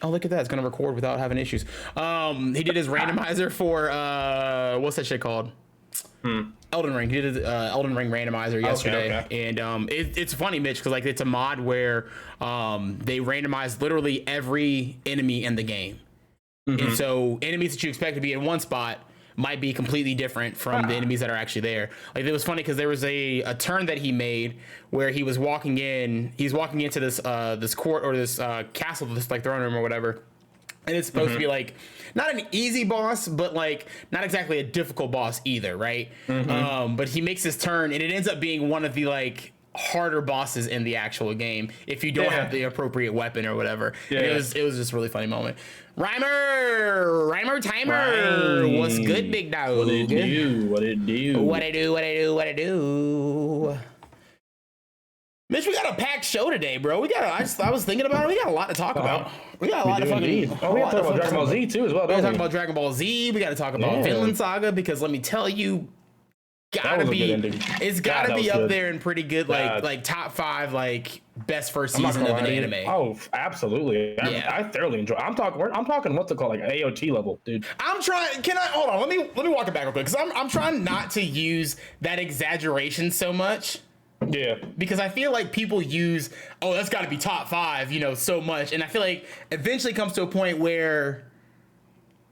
Oh, look at that. It's going to record without having issues. He did his randomizer for, what's that shit called? Elden Ring. He did his Elden Ring randomizer yesterday. Okay. And it's funny, Mitch, because like it's a mod where they randomize literally every enemy in the game. And so enemies that you expect to be in one spot might be completely different from the enemies that are actually there. Like it was funny because there was a turn that he made where he was walking into this this court or this castle, this like throne room or whatever. And it's supposed to be like not an easy boss, but like not exactly a difficult boss either, right? But he makes this turn and it ends up being one of the like harder bosses in the actual game if you don't have the appropriate weapon or whatever. It was just a really funny moment. Rhymer timer. What's good, big dog? What it do? What it do? Mitch, we got a packed show today, bro. I was thinking about it. We got a lot to talk about. We got a lot of fucking. Oh, we got to talk about Dragon Ball Z too, as well. We got to talk about Dragon Ball Z. We got to talk about Vinland Saga because let me tell you, it's gotta be up there and pretty good, like top 5 like best first season of an anime. Oh, absolutely. I thoroughly enjoy. I'm talking what's it called, like AOT level, dude. I'm trying. Can I hold on? Let me walk it back real quick because I'm trying not to use that exaggeration so much. Yeah, because I feel like people use, oh, that's got to be top 5, so much, and I feel like eventually comes to a point where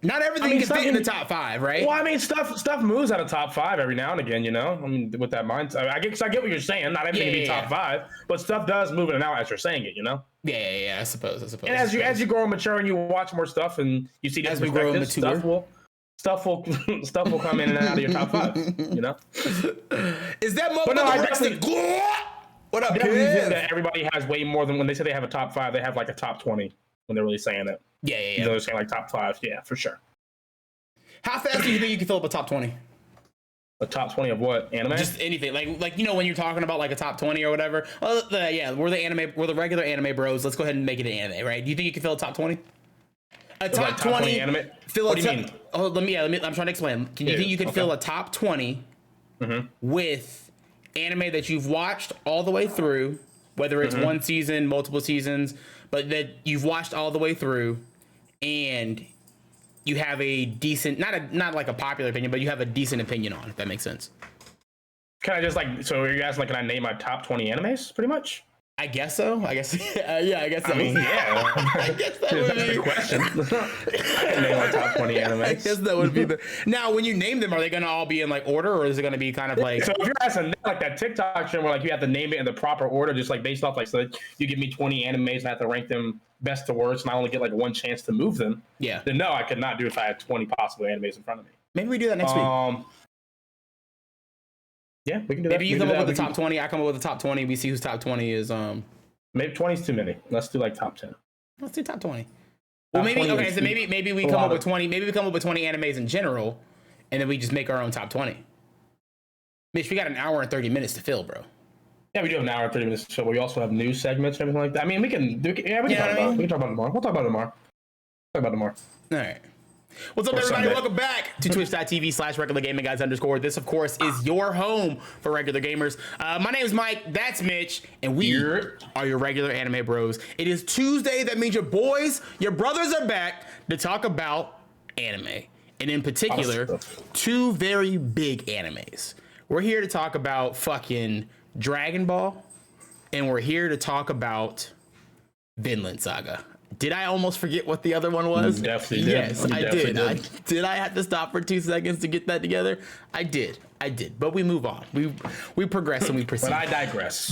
not everything can fit in the top 5, right? Well, I mean, stuff moves out of top 5 every now and again, I mean, with that mindset, I get what you're saying. Not everything can be top 5, but stuff does move in and out as you're saying it, Yeah. I suppose. And as you grow and mature and you watch more stuff and you see different perspectives, stuff will come in and out of your top 5. Is that motherfucker? What up, kid? That everybody has way more than when they say they have a top 5. They have like a top 20 when they're really saying it. Yeah. They're saying like top 5. Yeah, for sure. How fast do you think you can fill up a top 20? A top 20 of what? Anime? Just anything. Like when you're talking about like a top 20 or whatever. Well, we're the regular anime bros. Let's go ahead and make it an anime, right? Do you think you can fill a top 20? A top 20 anime? What do you mean? Oh, let me. I'm trying to explain. Do you think you can fill a top 20 with anime that you've watched all the way through, whether it's one season, multiple seasons, but that you've watched all the way through, and you have a decent, not like a popular opinion, but you have a decent opinion on, if that makes sense? Can I just so are you guys can I name my top 20 animes, pretty much? I guess so. I guess. Yeah, I guess so. I mean, yeah. I guess that would be the question. I can name my top 20 animes. I guess that would be the. Now, when you name them, are they going to all be in like order, or is it going to be kind of like? So if you're asking like that TikTok trend where like you have to name it in the proper order, just like based off like so you give me 20 animes and I have to rank them best to worst, and I only get like one chance to move them. Yeah. Then no, I could not do it if I had 20 possible animes in front of me. Maybe we do that next week. Yeah, we can do that. Maybe you come up with the top 20. I come up with the top 20. We see whose top 20 is. Maybe 20 is too many. Let's do like top 10. Let's do top 20. Well, maybe okay. So maybe we come up with 20. Maybe we come up with 20 animes in general, and then we just make our own top 20. Mitch, we got an hour and 30 minutes to fill, bro. Yeah, we do have an hour and 30 minutes to fill. We also have news segments and everything like that. I mean, we can talk about it tomorrow. We'll talk about it tomorrow. All right. What's up, everybody? Sunday. Welcome back to twitch.tv/regulargamingguys_. This, of course, is your home for regular gamers. My name is Mike. That's Mitch. And we are your regular anime bros. It is Tuesday. That means your boys, your brothers are back to talk about anime. And in particular, 2 very big animes. We're here to talk about fucking Dragon Ball. And we're here to talk about Vinland Saga. Did I almost forget what the other one was? You definitely did. Yes, I did. Did I have to stop for 2 seconds to get that together? I did. But we move on. We progress and we proceed. But I digress.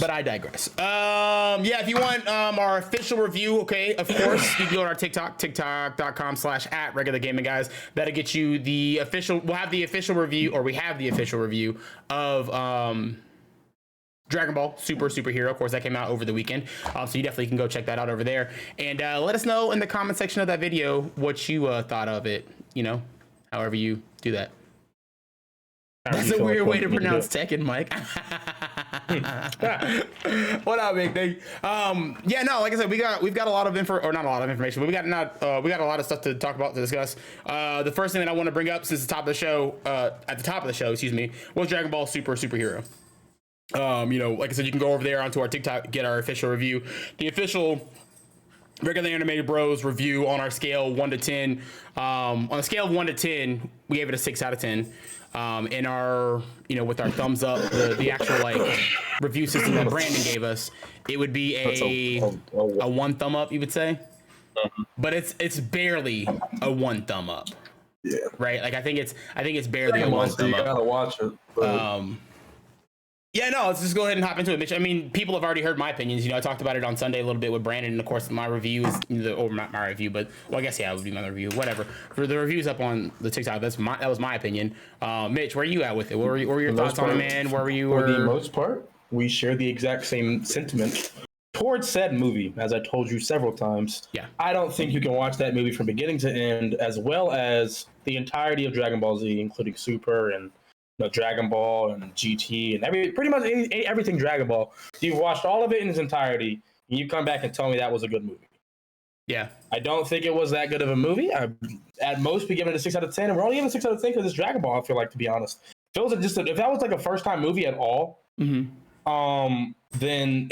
Yeah, if you want our official review, okay, of course, you can go to our TikTok, tiktok.com/@regulargamingguys. That'll get you the official. We have the official review of Dragon Ball Superhero. Of course, that came out over the weekend. So you definitely can go check that out over there. And let us know in the comment section of that video what you thought of it, however you do that. That's a weird way to pronounce Tekken, Mike. What up, big thing? Like I said, we've got a lot of not a lot of information, but we got a lot of stuff to talk about, to discuss. The first thing that I want to bring up since at the top of the show, was Dragon Ball Superhero. Like I said, you can go over there onto our TikTok, get our official review. The official Regular Animated Bros review on our scale 1 to 10. On a scale of 1 to 10, we gave it a 6 out of 10. In our, with our thumbs up, the actual like review system that Brandon gave us, it would be a 1 thumb up, you would say. But it's barely a 1 thumb up. Yeah. Right. Like I think it's barely a 1 thumb up. You gotta watch it. Yeah, no, let's just go ahead and hop into it, Mitch. I mean, people have already heard my opinions. I talked about it on Sunday a little bit with Brandon, and of course, my review is, or not my review, but I guess it would be my review, whatever. For the reviews up on the TikTok, that was my opinion. Mitch, where are you at with it? What were your thoughts on it, man? Where were you? For the most part, we share the exact same sentiment towards said movie, as I told you several times. Yeah. I don't think you can watch that movie from beginning to end, as well as the entirety of Dragon Ball Z, including Super and Dragon Ball and GT and pretty much everything Dragon Ball. You've watched all of it in its entirety, and you come back and tell me that was a good movie. Yeah. I don't think it was that good of a movie. At most, we give it a 6 out of 10, and we're only giving a 6 out of 10 because it's Dragon Ball, I feel like, to be honest. If that was like a first-time movie at all, then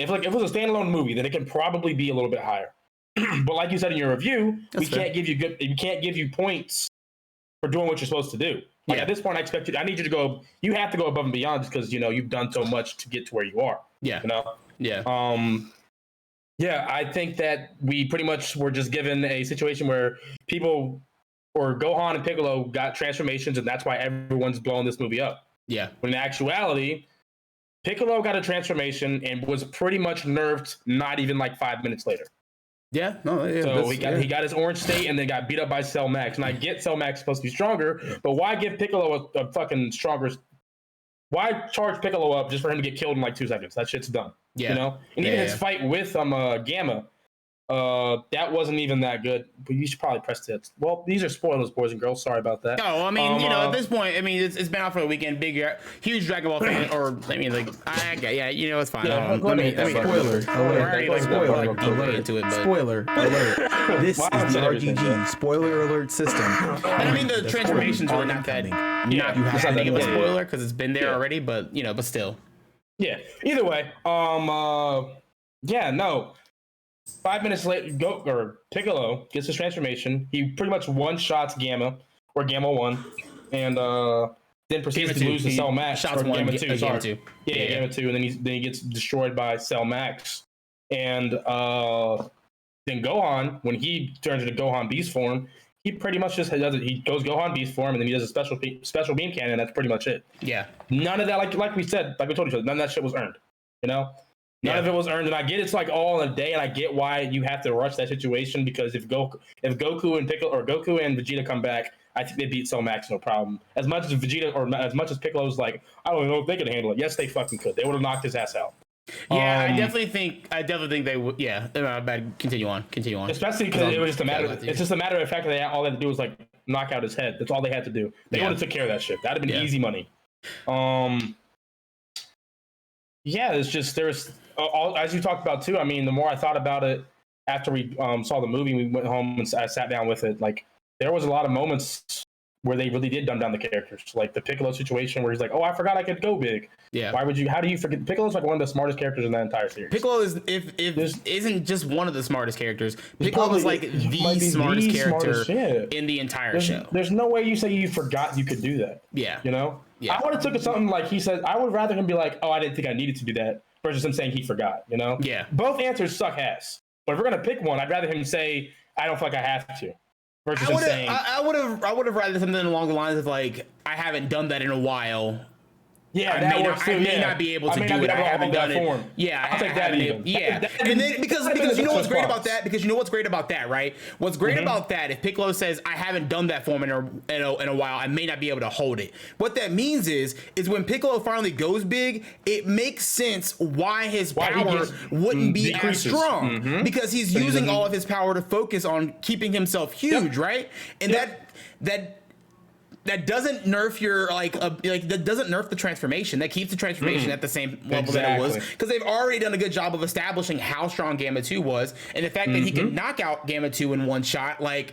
if it was a standalone movie, then it can probably be a little bit higher. But like you said in your review, we can't give you points for doing what you're supposed to do. Like at this point, I need you to go. You have to go above and beyond because you've done so much to get to where you are. Yeah. Yeah. Yeah. I think that we pretty much were just given a situation where people, or Gohan and Piccolo, got transformations, and that's why everyone's blowing this movie up. Yeah. When in actuality, Piccolo got a transformation and was pretty much nerfed not even like 5 minutes later. Yeah, no, yeah. So he got his orange state and then got beat up by Cell Max. And I get Cell Max supposed to be stronger, but why give Piccolo a fucking stronger? Why charge Piccolo up just for him to get killed in like 2 seconds? That shit's done. Yeah. And even his fight with Gamma, that wasn't even that good. But you should probably press it. Well, these are spoilers, boys and girls. Sorry about that. No, I mean, at this point, I mean, it's been out for the weekend. Huge Dragon Ball fan, or I mean, like, it's fine. Yeah, spoiler alert. Spoiler alert. This is the RGG spoiler alert system. And I mean, the transformations were not that. Not that big of a spoiler because it's been there already, but but still. Yeah. Either way, 5 minutes later, Piccolo gets his transformation. He pretty much one-shots Gamma, or Gamma 1, and then proceeds to lose to Cell Max. Shots 1, Gamma 2, Gamma 2. Yeah, Gamma 2, and then he gets destroyed by Cell Max. And then Gohan, when he turns into Gohan Beast form, he pretty much just does it. He goes Gohan Beast form, and then he does a special beam cannon. That's pretty much it. Yeah. None of that, like we said, like we told each other, none of that shit was earned. None of it was earned, and I get it's like all in a day, and I get why you have to rush that situation because if Goku and Piccolo or Goku and Vegeta come back, I think they beat Cell Max no problem. As much as Vegeta or as much as Piccolo's like, I don't know if they could handle it. Yes, they fucking could. They would have knocked his ass out. Yeah, I definitely think they would. Yeah, bad. Continue on. Especially because it was just a matter. It's just a matter of fact that all they had to do was like knock out his head. That's all they had to do. They would have took care of that shit. That'd have been easy money. Yeah, it's just there's as you talked about too. I mean, the more I thought about it after we saw the movie, we went home and I sat down with it. Like there was a lot of moments where they really did dumb down the characters, like the Piccolo situation where he's like, "Oh, I forgot I could go big." Yeah. Why would you? How do you forget? Piccolo's like one of the smartest characters in that entire series. Piccolo is isn't just one of the smartest characters. Piccolo is like the smartest character in the entire show. There's no way you say you forgot you could do that. Yeah. Yeah. I would have took it something like he said. I would rather him be like, "Oh, I didn't think I needed to do that," versus him saying he forgot. Yeah. Both answers suck ass. But if we're gonna pick one, I'd rather him say, "I don't feel like I have to." Versus him saying, I would have rather something along the lines of like, "I haven't done that in a while." Yeah, I may not be able to do it. I haven't done it. Yeah, I'll take that even. Yeah, and then because you know what's great about that? Because you know what's great about that, right? What's great about that? If Piccolo says, "I haven't done that form in a while, I may not be able to hold it." What that means is when Piccolo finally goes big, it makes sense why his power wouldn't be as strong because he's using all of his power to focus on keeping himself huge, right? And that doesn't nerf your that doesn't nerf the transformation. That keeps the transformation at the same level that it was because they've already done a good job of establishing how strong Gamma 2 was, and the fact that he can knock out Gamma 2 in one shot, and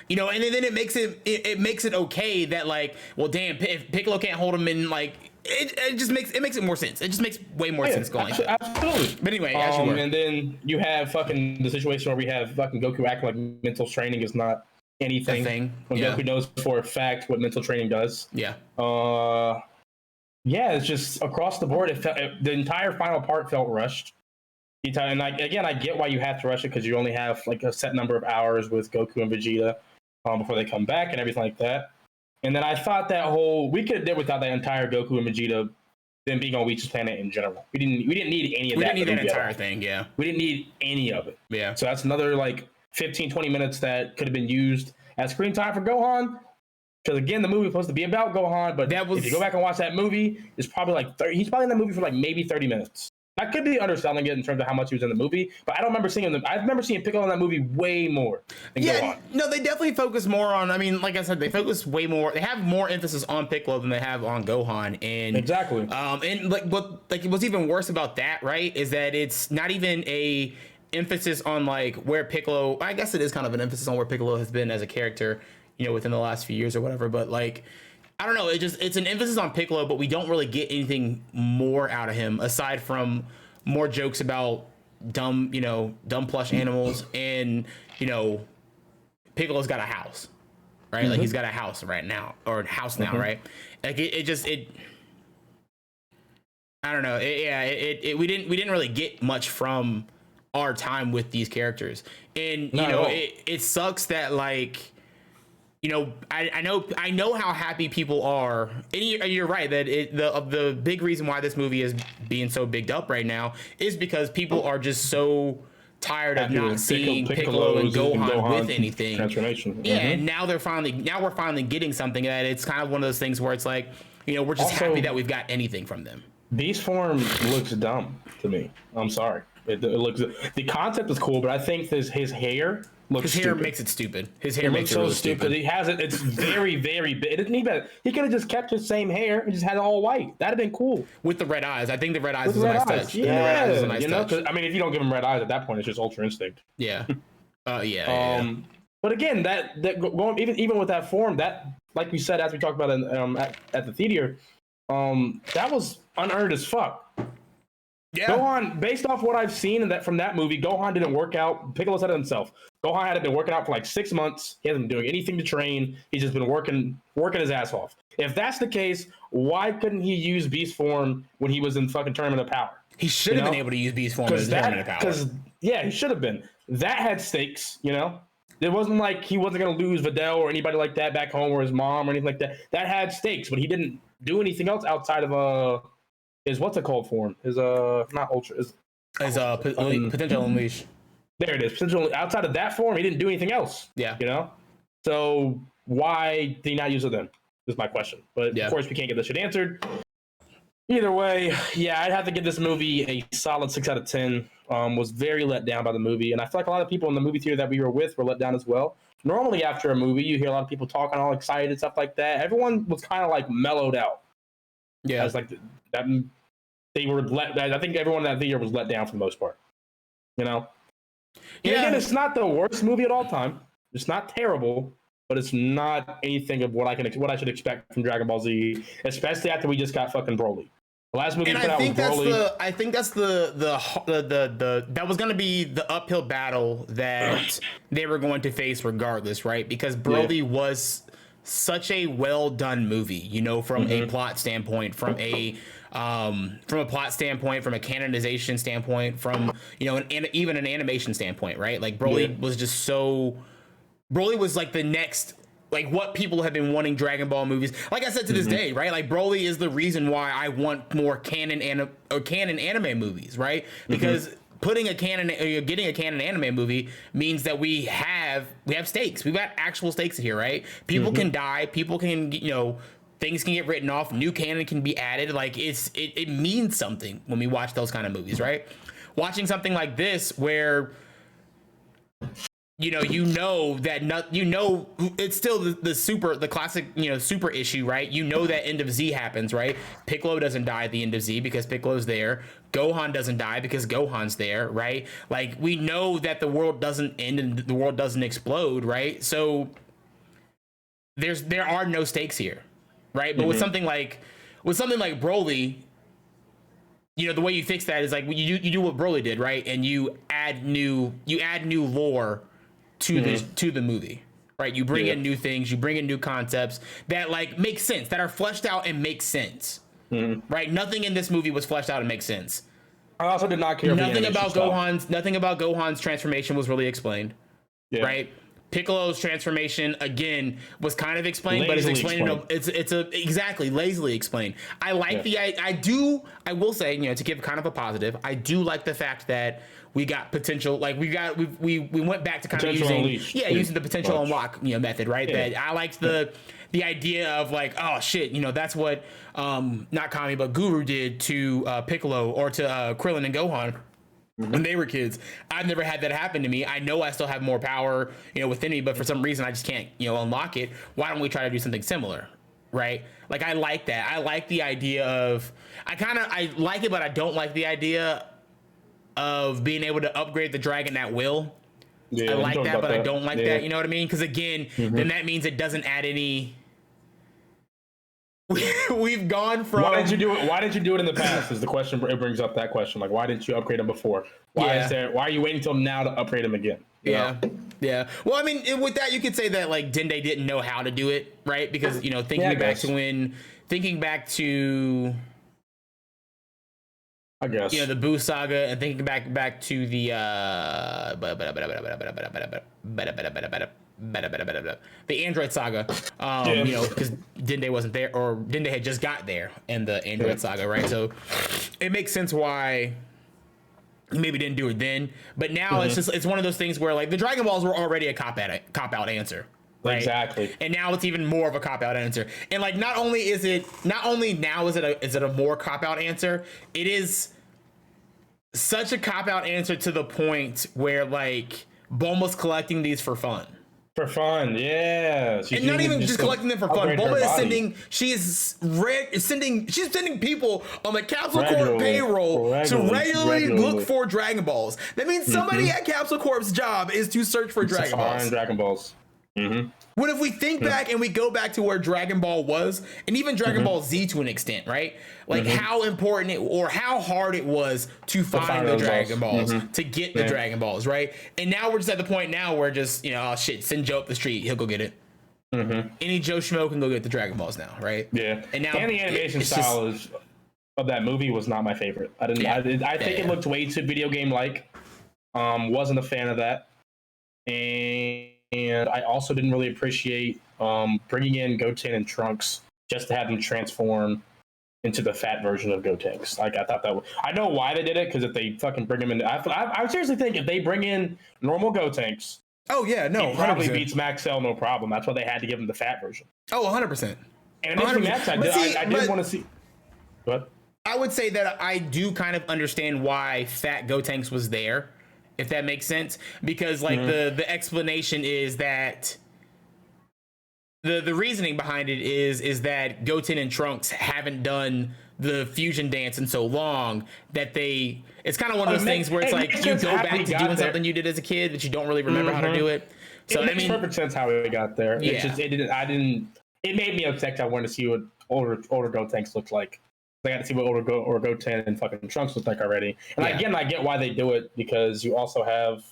then it makes it okay that like, well, damn, if Piccolo can't hold him in like it just makes it more sense. It just makes way more sense going like that. Absolutely. But anyway, and then you have fucking the situation where we have fucking Goku acting like mental training is not anything. When Goku knows for a fact what mental training does. Yeah. Yeah, it's just across the board. The entire final part felt rushed. And I get why you have to rush it because you only have like a set number of hours with Goku and Vegeta before they come back and everything like that. And then I thought we could have did without that entire Goku and Vegeta them being on Weech's planet in general. We didn't need any of that. We didn't need that entire thing, yeah. We didn't need any of it. Yeah. So that's another like 15, 20 minutes that could have been used as screen time for Gohan. Because again, the movie was supposed to be about Gohan, but if you go back and watch that movie, it's probably like he's probably in that movie for like maybe 30 minutes. I could be underselling it in terms of how much he was in the movie, but I don't remember seeing him. I remember seeing Piccolo in that movie way more than Gohan. No, they definitely focus more on. I mean, like I said, they focus way more. They have more emphasis on Piccolo than they have on Gohan, and exactly. And what's even worse about that, right, is that it's not even a emphasis on like where Piccolo. I guess it is kind of an emphasis on where Piccolo has been as a character, within the last few years or whatever. But like, I don't know. It's an emphasis on Piccolo, but we don't really get anything more out of him aside from more jokes about dumb plush animals and, Piccolo's got a house, right? Mm-hmm. Like he's got a house right now or a house now, right? Like it I don't know. We didn't really get much from our time with these characters. And, it sucks that like, I know how happy people are, and you're right that the big reason why this movie is being so bigged up right now is because people are just so tired of not seeing Piccolo and Gohan with anything. Transformation. Yeah, and now we're finally getting something that it's kind of one of those things where it's like, we're just happy that we've got anything from them. Beast form looks dumb to me. I'm sorry. It looks, the concept is cool, but I think his hair. His hair makes it stupid. His hair makes it really stupid. He has it. It's very, very big. It didn't need that. He could have just kept his same hair and just had it all white. That'd have been cool. With the red eyes, I think the red eyes is a nice touch. Yeah, I mean, if you don't give him red eyes at that point, it's just Ultra Instinct. Yeah. Yeah. But again, that going even with that form, that like we said as we talked about at the theater, that was unearned as fuck. Yeah. Gohan, based off what I've seen from that movie, Gohan didn't work out. Piccolo said it himself. Gohan had been working out for like 6 months. He hasn't been doing anything to train. He's just been working his ass off. If that's the case, why couldn't he use Beast form when he was in fucking Tournament of Power? He should have been able to use Beast form in Tournament of Power. Because he should have been. That had stakes, It wasn't like he wasn't going to lose Videl or anybody like that back home or his mom or anything like that. That had stakes, but he didn't do anything else outside of is what's it called for him? Is not Ultra. Is Potential Unleash. There it is. Potential. Outside of that form, he didn't do anything else. Yeah. So why did he not use it then? Is my question. But of course, we can't get this shit answered. Either way, I'd have to give this movie a solid 6 out of 10. Was very let down by the movie, and I feel like a lot of people in the movie theater that we were with were let down as well. Normally, after a movie, you hear a lot of people talking all excited and stuff like that. Everyone was kind of like mellowed out. Yeah, it's like that. They were I think everyone in that theater was let down for the most part. Yeah. Again, it's not the worst movie of all time. It's not terrible, but it's not anything of what I should expect from Dragon Ball Z, especially after we just got fucking Broly. The last movie put out was Broly. I think that's the that was going to be the uphill battle that they were going to face regardless, right? Because Broly was such a well done movie, from a plot standpoint, from a plot standpoint, from a canonization standpoint, from even an animation standpoint, right? Like Broly was just Broly was like the next, like what people have been wanting Dragon Ball movies. Like I said to this day, right? Like Broly is the reason why I want more canon anime movies, right? Because getting a canon anime movie means that we have stakes. We've got actual stakes here, right? People can die. People can, things can get written off. New canon can be added. Like it means something when we watch those kind of movies, right? Watching something like this where it's still the classic, super issue, right? That end of Z happens, right? Piccolo doesn't die at the end of Z because Piccolo's there. Gohan doesn't die because Gohan's there, right? Like we know that the world doesn't end and the world doesn't explode, right? So there are no stakes here, right? But with something like with something like Broly, you know, the way you fix that is like you do what Broly did, right? And you add new lore to the movie, right? You bring in new things, you bring in new concepts that like make sense, that are fleshed out and make sense, right? Nothing in this movie was fleshed out and makes sense. I also did not care. Nothing about Gohan's transformation was really explained, right? Piccolo's transformation again was kind of explained, but it's explained. Exactly lazily explained. I like I will say, you know, to give kind of a positive, I do like the fact that we got potential. Like we went back to kind of using the potential unlock, you know, method, right? Yeah. That I liked the idea of like, oh shit, you know, that's what not Kami but Guru did to Piccolo or to Krillin and Gohan. When they were kids. I've never had that happen to me. I know I still have more power, you know, within me, but for some reason I just can't, you know, unlock it. Why don't we try to do something similar, right? Like I like that. I like the idea of I like it, but I don't like the idea of being able to upgrade the dragon at will. I like that, but I don't like that. You know what I mean? Because again, then that means it doesn't add any. We've gone from. Why did you do it? Why did you do it in the past? Is the question. It brings up that question. Like, why didn't you upgrade them before? Why are you waiting until now to upgrade them again? You know? Well, I mean, with that, you could say that like Dende didn't know how to do it, right? Because you know, thinking back to. I guess. You know, the Boo saga and thinking back to the the Android saga, you know, because Dende wasn't there, or Dende had just got there in the Android saga, right? So it makes sense why he maybe didn't do it then, but now it's one of those things where like the Dragon Balls were already a cop out answer. Right? Exactly. And now it's even more of a cop-out answer. And like not only now is it a more cop-out answer, it is such a cop-out answer to the point where like Bulma's collecting these for fun. For fun, yeah. And not even just collecting them for fun. Bulma is sending people on the Capsule Corp payroll to regularly look for Dragon Balls. That means somebody at Capsule Corp's job is to search for Dragon Balls. Find Dragon Balls. What if we think back and we go back to where Dragon Ball was, and even Dragon Ball Z to an extent, right? Like how important or how hard it was to find the Dragon Balls, to get the Dragon Balls, right? And now we're just at the point now where just, you know, oh shit, send Joe up the street, he'll go get it. Any Joe Schmo can go get the Dragon Balls now, right? Yeah. And the animation style of that movie was not my favorite. I think it looked way too video game like. Wasn't a fan of that. And I also didn't really appreciate bringing in Goten and Trunks just to have them transform into the fat version of Gotenks. Like I thought that I know why they did it, because if they fucking bring them in, I seriously think if they bring in normal Gotenks, he probably beats Max Cell no problem. That's why they had to give him the fat version. 100%. And it makes me I did want to see. What? I would say that I do kind of understand why fat Gotenks was there, if that makes sense, because like the explanation is that the reasoning behind it is that Goten and Trunks haven't done the fusion dance in so long that it's kind of one of those things where it's like you go back to doing something you did as a kid but you don't really remember how to do it. So it makes perfect sense how we got there. Yeah. It's just it made me upset. I wanted to see what older Gotenks looked like. I got to see what older Goten and fucking Trunks look like already. And again, I get why they do it, because you also have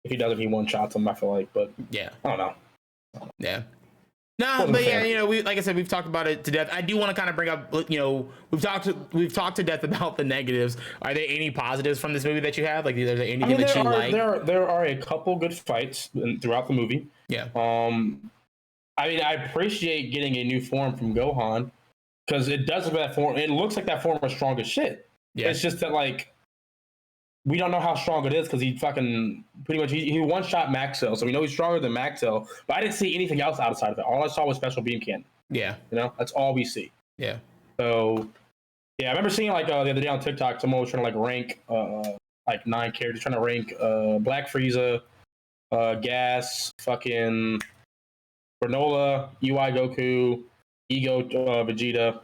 if he doesn't, he one shots him, I feel like, but I don't know. Yeah. No, but yeah, you know, like I said, we've talked about it to death. I do want to kind of bring up, you know, we've talked to death about the negatives. Are there any positives from this movie that you have? Like, is there anything that you like? There are a couple good fights throughout the movie. Yeah. I mean, I appreciate getting a new form from Gohan, because it does look like that form. It looks like that form was strong as shit. Yeah. It's just that like we don't know how strong it is, because he fucking pretty much he one shot Max Cell, so we know he's stronger than Max Cell. But I didn't see anything else outside of it. All I saw was Special Beam Cannon. Yeah, you know, that's all we see. Yeah. So yeah, I remember seeing like the other day on TikTok, someone was trying to like rank like 9 characters, trying to rank Black Frieza, Gas, fucking Granola, UI Goku, Ego Vegeta.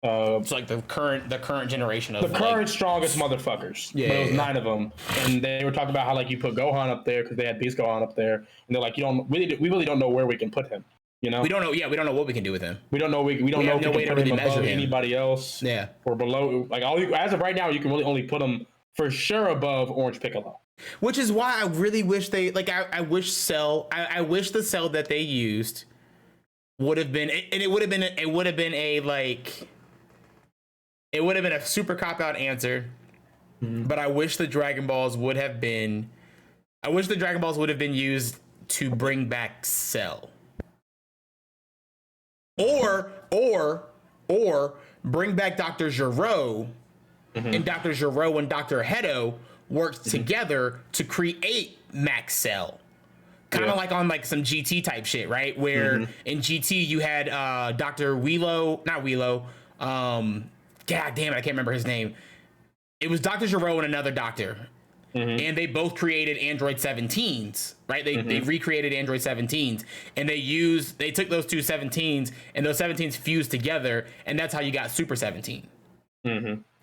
It's like the current generation of the current strongest motherfuckers. Yeah, there was 9 of them, and they were talking about how like you put Gohan up there because they had Beast Gohan up there, and they're like, we really don't know where we can put him. You know, we don't know. Yeah, we don't know what we can do with him. We don't know. We don't know if no we way can to put really him measure above him. anybody else. Yeah, or below. Like as of right now, you can really only put him for sure above Orange Piccolo. Which is why I really wish they like. I wish the cell that they used would have been, and it would have been a super cop out answer. Mm-hmm. But I wish the Dragon Balls would have been used to bring back Cell. Or bring back Dr. Gero, and Dr. Gero and Dr. Hedo worked together to create Max Cell. Kind of like on like some GT type shit, right? Where in GT you had Dr. not Wheelo, god damn it, I can't remember his name. It was Dr. Gero and another doctor. And they both created Android 17s, right? They recreated Android 17s, and they took those two 17s, and those 17s fused together, and that's how you got Super 17.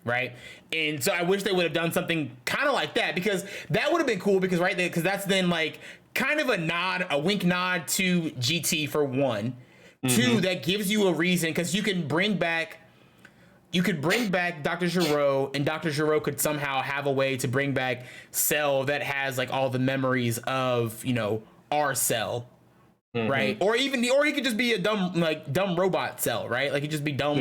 Right? And so I wish they would have done something kind of like that, because that would have been cool, because because that's then like kind of a wink nod to GT for one. Two, that gives you a reason, because you could bring back Dr. Gero, and Dr. Gero could somehow have a way to bring back Cell that has like all the memories of, our Cell, right? Or he could just be a dumb robot Cell, right? Like he'd just be dumb,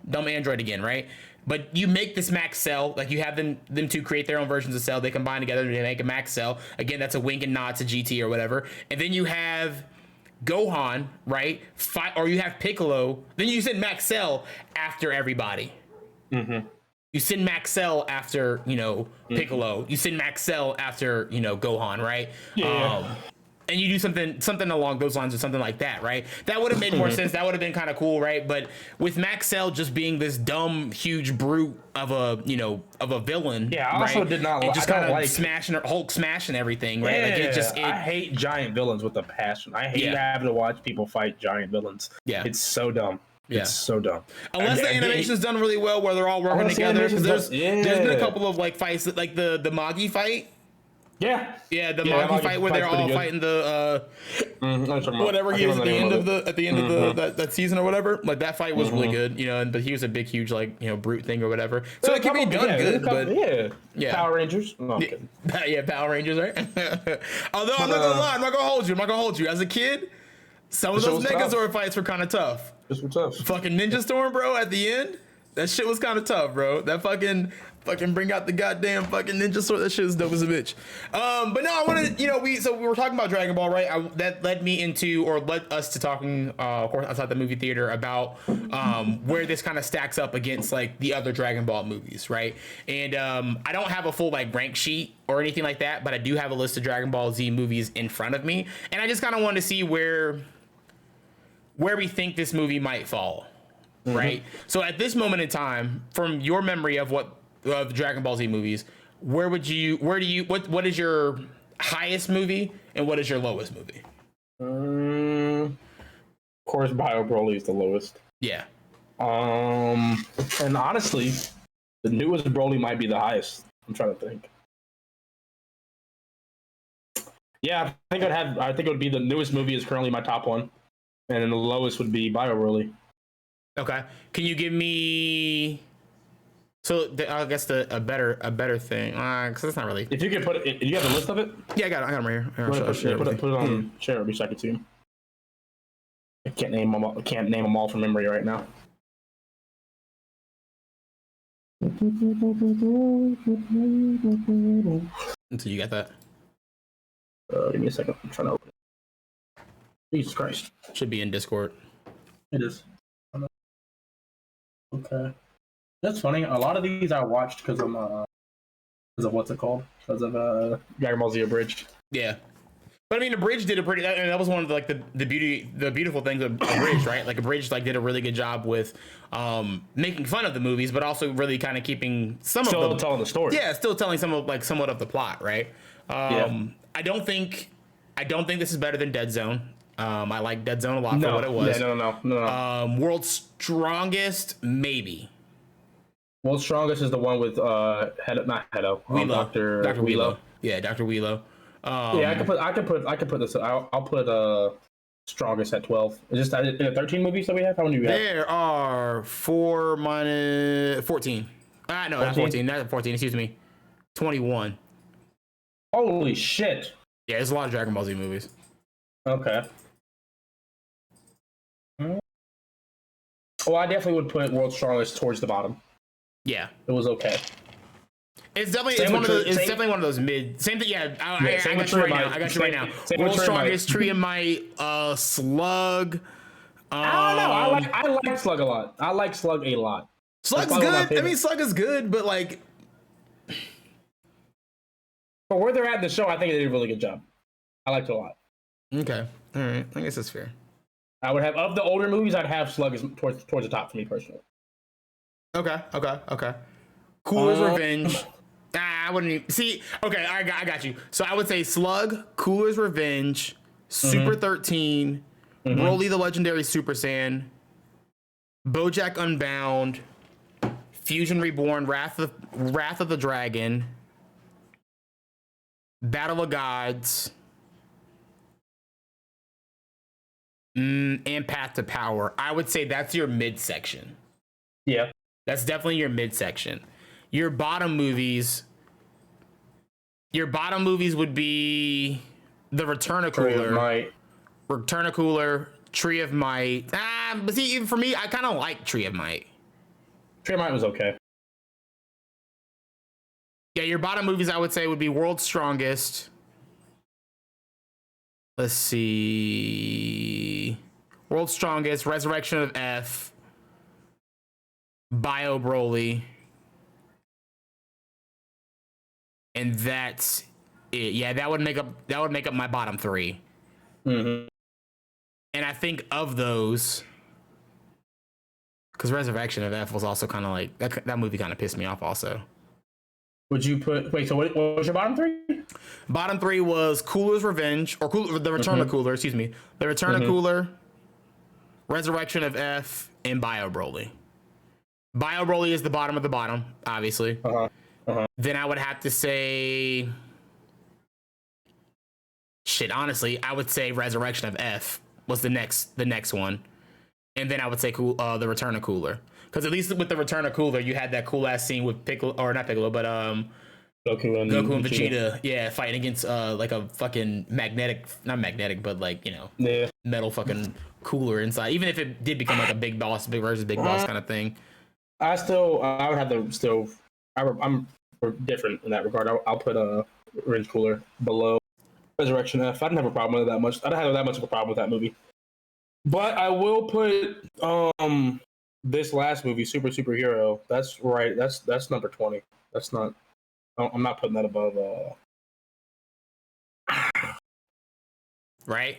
dumb android again, right? But you make this Max Cell, like you have them two create their own versions of Cell. They combine together to make a Max Cell. Again, that's a wink and nod to GT or whatever. And then you have Gohan, right? Or you have Piccolo. Then you send Max Cell after everybody. You send Max Cell after Piccolo. You send Max Cell after Gohan, right? Yeah. And you do something along those lines or something like that, right? That would have made more sense. That would have been kind of cool, right? But with Max Cell just being this dumb, huge brute of a villain, yeah, I also did not. Just kind of Hulk smashing everything, right? Yeah, I hate giant villains with a passion. I hate having to watch people fight giant villains. Yeah, it's so dumb. Yeah. It's so dumb. Unless the animation's done really well, where they're all working together. Because there's been a couple of like fights, like the Magi fight. Yeah, the Magi fight where they're all fighting the whatever he is at the end of that season or whatever. Like that fight was really good, but he was a big, huge brute thing or whatever. So it can be done good, but Power Rangers. No, Power Rangers, right? Although I'm not gonna lie, I'm not gonna hold you. As a kid, some of those Megazord fights were kind of tough. This was tough. Fucking Ninja Storm, bro. At the end, that shit was kind of tough, bro. That fucking bring out the goddamn fucking ninja sword. That shit is dope as a bitch. But no, I wanted, we were talking about Dragon Ball, right? That led us to talking, of course, outside the movie theater about where this kind of stacks up against like the other Dragon Ball movies, right? And I don't have a full like rank sheet or anything like that, but I do have a list of Dragon Ball Z movies in front of me, and I just kind of wanted to see where we think this movie might fall, right? So at this moment in time, from your memory of the Dragon Ball Z movies, what is your highest movie and what is your lowest movie? Of course, Bio Broly is the lowest. Yeah. And honestly, the newest Broly might be the highest. I'm trying to think. Yeah, I think it would be the newest movie is currently my top one, and then the lowest would be Bio Broly. Okay. Can you give me? So I guess a better thing, because it's not really. If you could put it, you have the list of it. Yeah, I got it right here. Put it on share. It'll be second to you. I can't name them all. I can't name them all from memory right now. So you got that? Give me a second. I'm trying to open it. Jesus Christ! Should be in Discord. It is. Okay. That's funny. A lot of these I watched because of what's it called? Because of Dragon Ball Z Abridged. Yeah, but I mean, Abridged did that was one of the beautiful things of Abridged, right? Like Abridged did a really good job with making fun of the movies, but also really kind of keeping still telling the story. Yeah, still telling somewhat of the plot, right? I don't think this is better than Dead Zone. I like Dead Zone a lot for what it was. Yeah, no. World's Strongest, maybe. World's Strongest is the one with Dr. Wheelo. Yeah, Dr. Wheelo. Yeah, I could put this. I'll put strongest at 12. Is this in the 13 movies that we have? How many do we have? There are 4 minus 14. No, not 14. Not 14. Excuse me. 21. Holy shit. Yeah, there's a lot of Dragon Ball Z movies. Okay. Well, I definitely would put World's Strongest towards the bottom. Yeah, it was okay. It's definitely one of those mid. Same thing. Yeah, I got you right now. World's Strongest, Tree of Might, Slug. I don't know. I like Slug a lot. I like Slug a lot. Slug's good. I mean, Slug is good, but like, for where they're at in the show, I think they did a really good job. I liked it a lot. Okay, all right. I guess that's fair. I would have, of the older movies, I'd have Slug as towards the top for me personally. Okay. Cooler's Revenge. I wouldn't even see. Okay, I got you. So I would say Slug, Cooler's Revenge, Super 13, Broly the Legendary Super Saiyan, BoJack Unbound, Fusion Reborn, Wrath of the Dragon, Battle of Gods, and Path to Power. I would say that's your midsection. Yeah. That's definitely your midsection. Your bottom movies would be The Return of Cooler. Return of Cooler, Tree of Might. But see, even for me, I kind of like Tree of Might. Tree of Might was okay. Yeah, your bottom movies I would say would be World's Strongest. Let's see. World's Strongest, Resurrection of F, Bio Broly. And that's it. Yeah, that would make up my bottom 3. Mm-hmm. And I think of those, because Resurrection of F was also kind of like that movie kind of pissed me off also. Would you put so what was your bottom 3? Bottom 3 was Cooler's Revenge, or The Return of Cooler, excuse me. The Return of Cooler, Resurrection of F, and Bio Broly. Bio Broly is the bottom of the bottom, obviously. Then I would have to say, honestly, I would say Resurrection of F was the next one. And then I would say The Return of Cooler. Because at least with The Return of Cooler, you had that cool ass scene with Piccolo, or not Piccolo, but Goku and Vegeta, yeah, fighting against like a fucking not magnetic, but like, you know, metal fucking cooler inside. Even if it did become like a big boss versus big boss kind of thing. I would have to still. I'm different in that regard. I'll put Revenge Cooler below Resurrection F. I didn't have a problem with it that much. I don't have that much of a problem with that movie. But I will put this last movie, Superhero. That's right. That's number 20. That's not. I'm not putting that above. Right.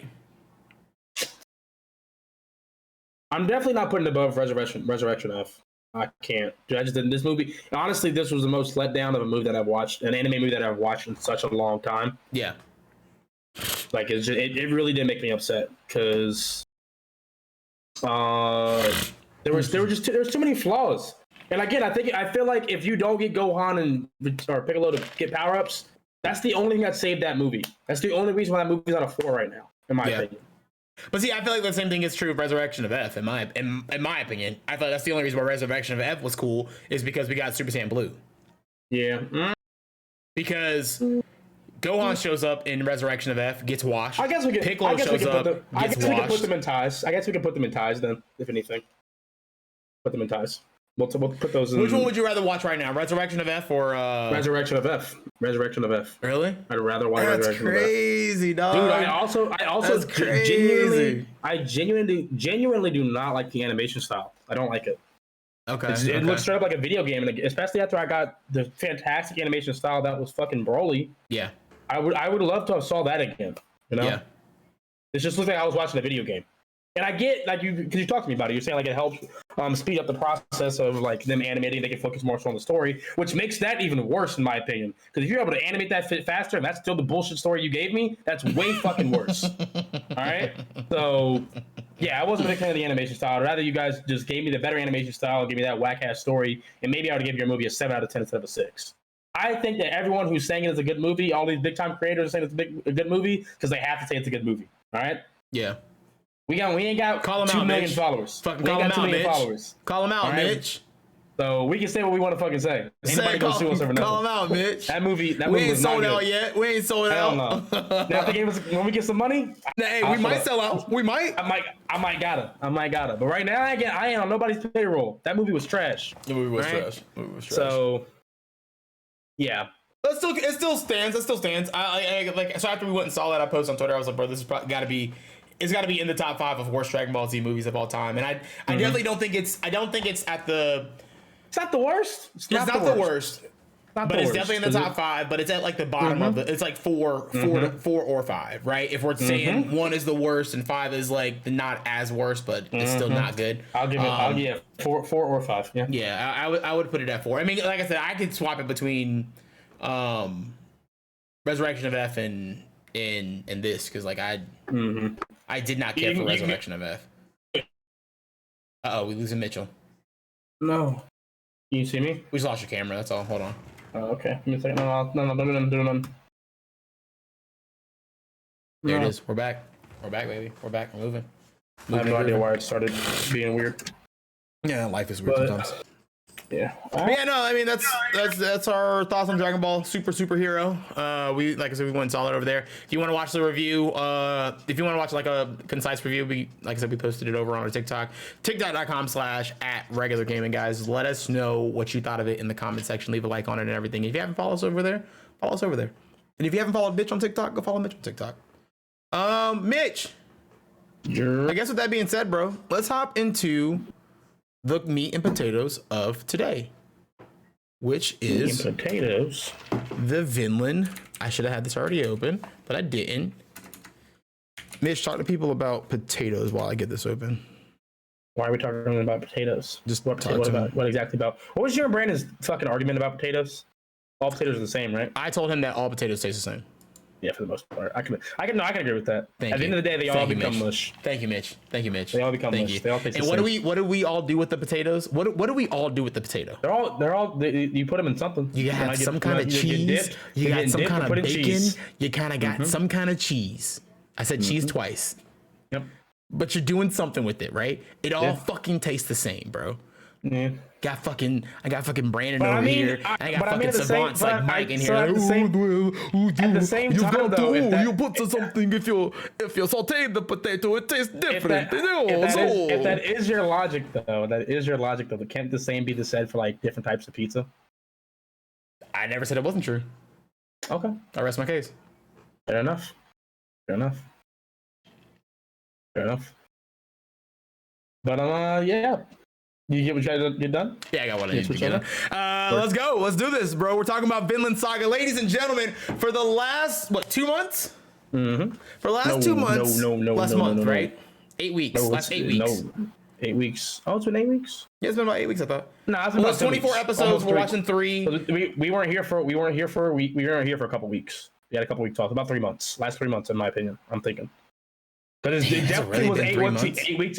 I'm definitely not putting it above Resurrection F. I can't. I just didn't. This movie, honestly, this was the most let down of a movie that I've watched, an anime movie that I've watched in such a long time. Yeah. Like it really did make me upset because there was too many flaws. And again, I feel like if you don't get Gohan or Piccolo to get power ups, that's the only thing that saved that movie. That's the only reason why that movie's on a 4 right now, in my opinion. But see, I feel like the same thing is true of Resurrection of F. In my opinion, I feel like that's the only reason why Resurrection of F was cool is because we got Super Saiyan Blue. Yeah. Because Gohan shows up in Resurrection of F, gets washed. I guess we could. Piccolo shows up, gets washed. I guess we could put them in ties. I guess we could put them in ties then, if anything. Put them in ties. We'll put those in. Which one would you rather watch right now? Resurrection of F or Resurrection of F? Resurrection of F. Really? I'd rather watch Resurrection of F. That's crazy, dog. Dude, I also genuinely do not like the animation style. I don't like it. Okay. It looks straight up like a video game, and especially after I got the fantastic animation style that was fucking Broly. Yeah. I would love to have saw that again. You know? Yeah. It just looks like I was watching a video game. And I get, like, because you talked to me about it, you're saying, like, it helps speed up the process of, like, them animating. They can focus more on the story, which makes that even worse, in my opinion. Because if you're able to animate that faster, and that's still the bullshit story you gave me, that's way fucking worse. All right? So, yeah, I wasn't a big fan of the animation style. I'd rather you guys just gave me the better animation style, give me that whack-ass story, and maybe I would give your movie a 7 out of 10 instead of a 6. I think that everyone who's saying it is a good movie, all these big-time creators are saying it's a good movie, because they have to say it's a good movie. All right? Yeah. We ain't got call him 2 out, million Mitch. followers. Fucking we call ain't him got 2 out, million Mitch. followers. Call him out, All right? Mitch. So we can say what we want to fucking say. Anybody gonna sue us over nothing. Call him out, Mitch. That movie we ain't was sold not out good. yet. We ain't sold Hell out. no. Now if they gave us, when we get some money, hey, we might sell out. We might. I might gotta. But right now I ain't on nobody's payroll. That movie was trash. The movie was right? trash. The movie was trash. So yeah. It still stands. It still stands. I like, so after we went and saw that, I posted on Twitter. I was like, bro, this is probably got to be. It's got to be in the top 5 of worst Dragon Ball Z movies of all time. And I definitely don't think it's. I don't think it's at the. It's not the worst. It's not the worst. But it's definitely in the top 5. But it's at like the bottom of the. It's like 4 or 5, right? If we're saying 1 is the worst and 5 is like the not as worst, but it's still not good. I'll give it 4 or 5. Yeah. Yeah, I would put it at 4. I mean, like I said, I could swap it between Resurrection of F and this, because like I did not care for Resurrection of F. We losing Mitchell. No. Can you see me? We just lost your camera. That's all. Hold on. Oh, okay. Give me a second. No, none. There it is. We're back. We're back, baby. We're back. We're moving. I have no idea why it started being weird. Yeah, life is weird sometimes. Yeah. Yeah, no, I mean that's our thoughts on Dragon Ball Superhero. We, like I said, we went and saw it over there. If you want to watch the review, if you want to watch like a concise review, we posted it over on our TikTok, tiktok.com/@regulargaming, guys. Let us know what you thought of it in the comment section. Leave a like on it and everything. If you haven't followed us over there, follow us over there. And if you haven't followed Mitch on TikTok, go follow Mitch on TikTok. Mitch. I guess with that being said, bro, let's hop into the meat and potatoes of today, which is potatoes. The Vinland. I should have had this already open, but I didn't. Mitch, talk to people about potatoes while I get this open. Why are we talking about potatoes? Just what exactly about? What was your and Brandon's fucking argument about potatoes? All potatoes are the same, right? I told him that all potatoes taste the same. Yeah, for the most part. I can agree with that. At the end of the day, they all become mush. Thank you, Mitch. They all become mush. They all taste the same. And what do we all do with the potatoes? What do we all do with the potato? You put them in something. You got some kind of cheese. You got some kind of bacon. You kind of got some kind of cheese. I said cheese twice. Yep. But you're doing something with it, right? It all fucking tastes the same, bro. Yeah. I got fucking Brandon over here. I got fucking savants like Mike in here. At the same time, though, you put something if you saute the potato, it tastes different. If that is your logic, though, can't the same be said for like different types of pizza? I never said it wasn't true. Okay, I rest my case. Fair enough. But yeah. You get what you're done? Yeah, I got one. Let's go. Let's do this, bro. We're talking about Vinland Saga, ladies and gentlemen. For the last 2 months? For the last 2 months. Last month, right? 8 weeks. Last 8 weeks. 8 weeks. Oh, it's been 8 weeks. Yeah, it's been about 8 weeks, I thought. No, it's been about 24 episodes. We're watching 3. So we weren't here for a couple weeks. We had a couple weeks off. About 3 months. Last 3 months, in my opinion. I'm thinking. Because it definitely was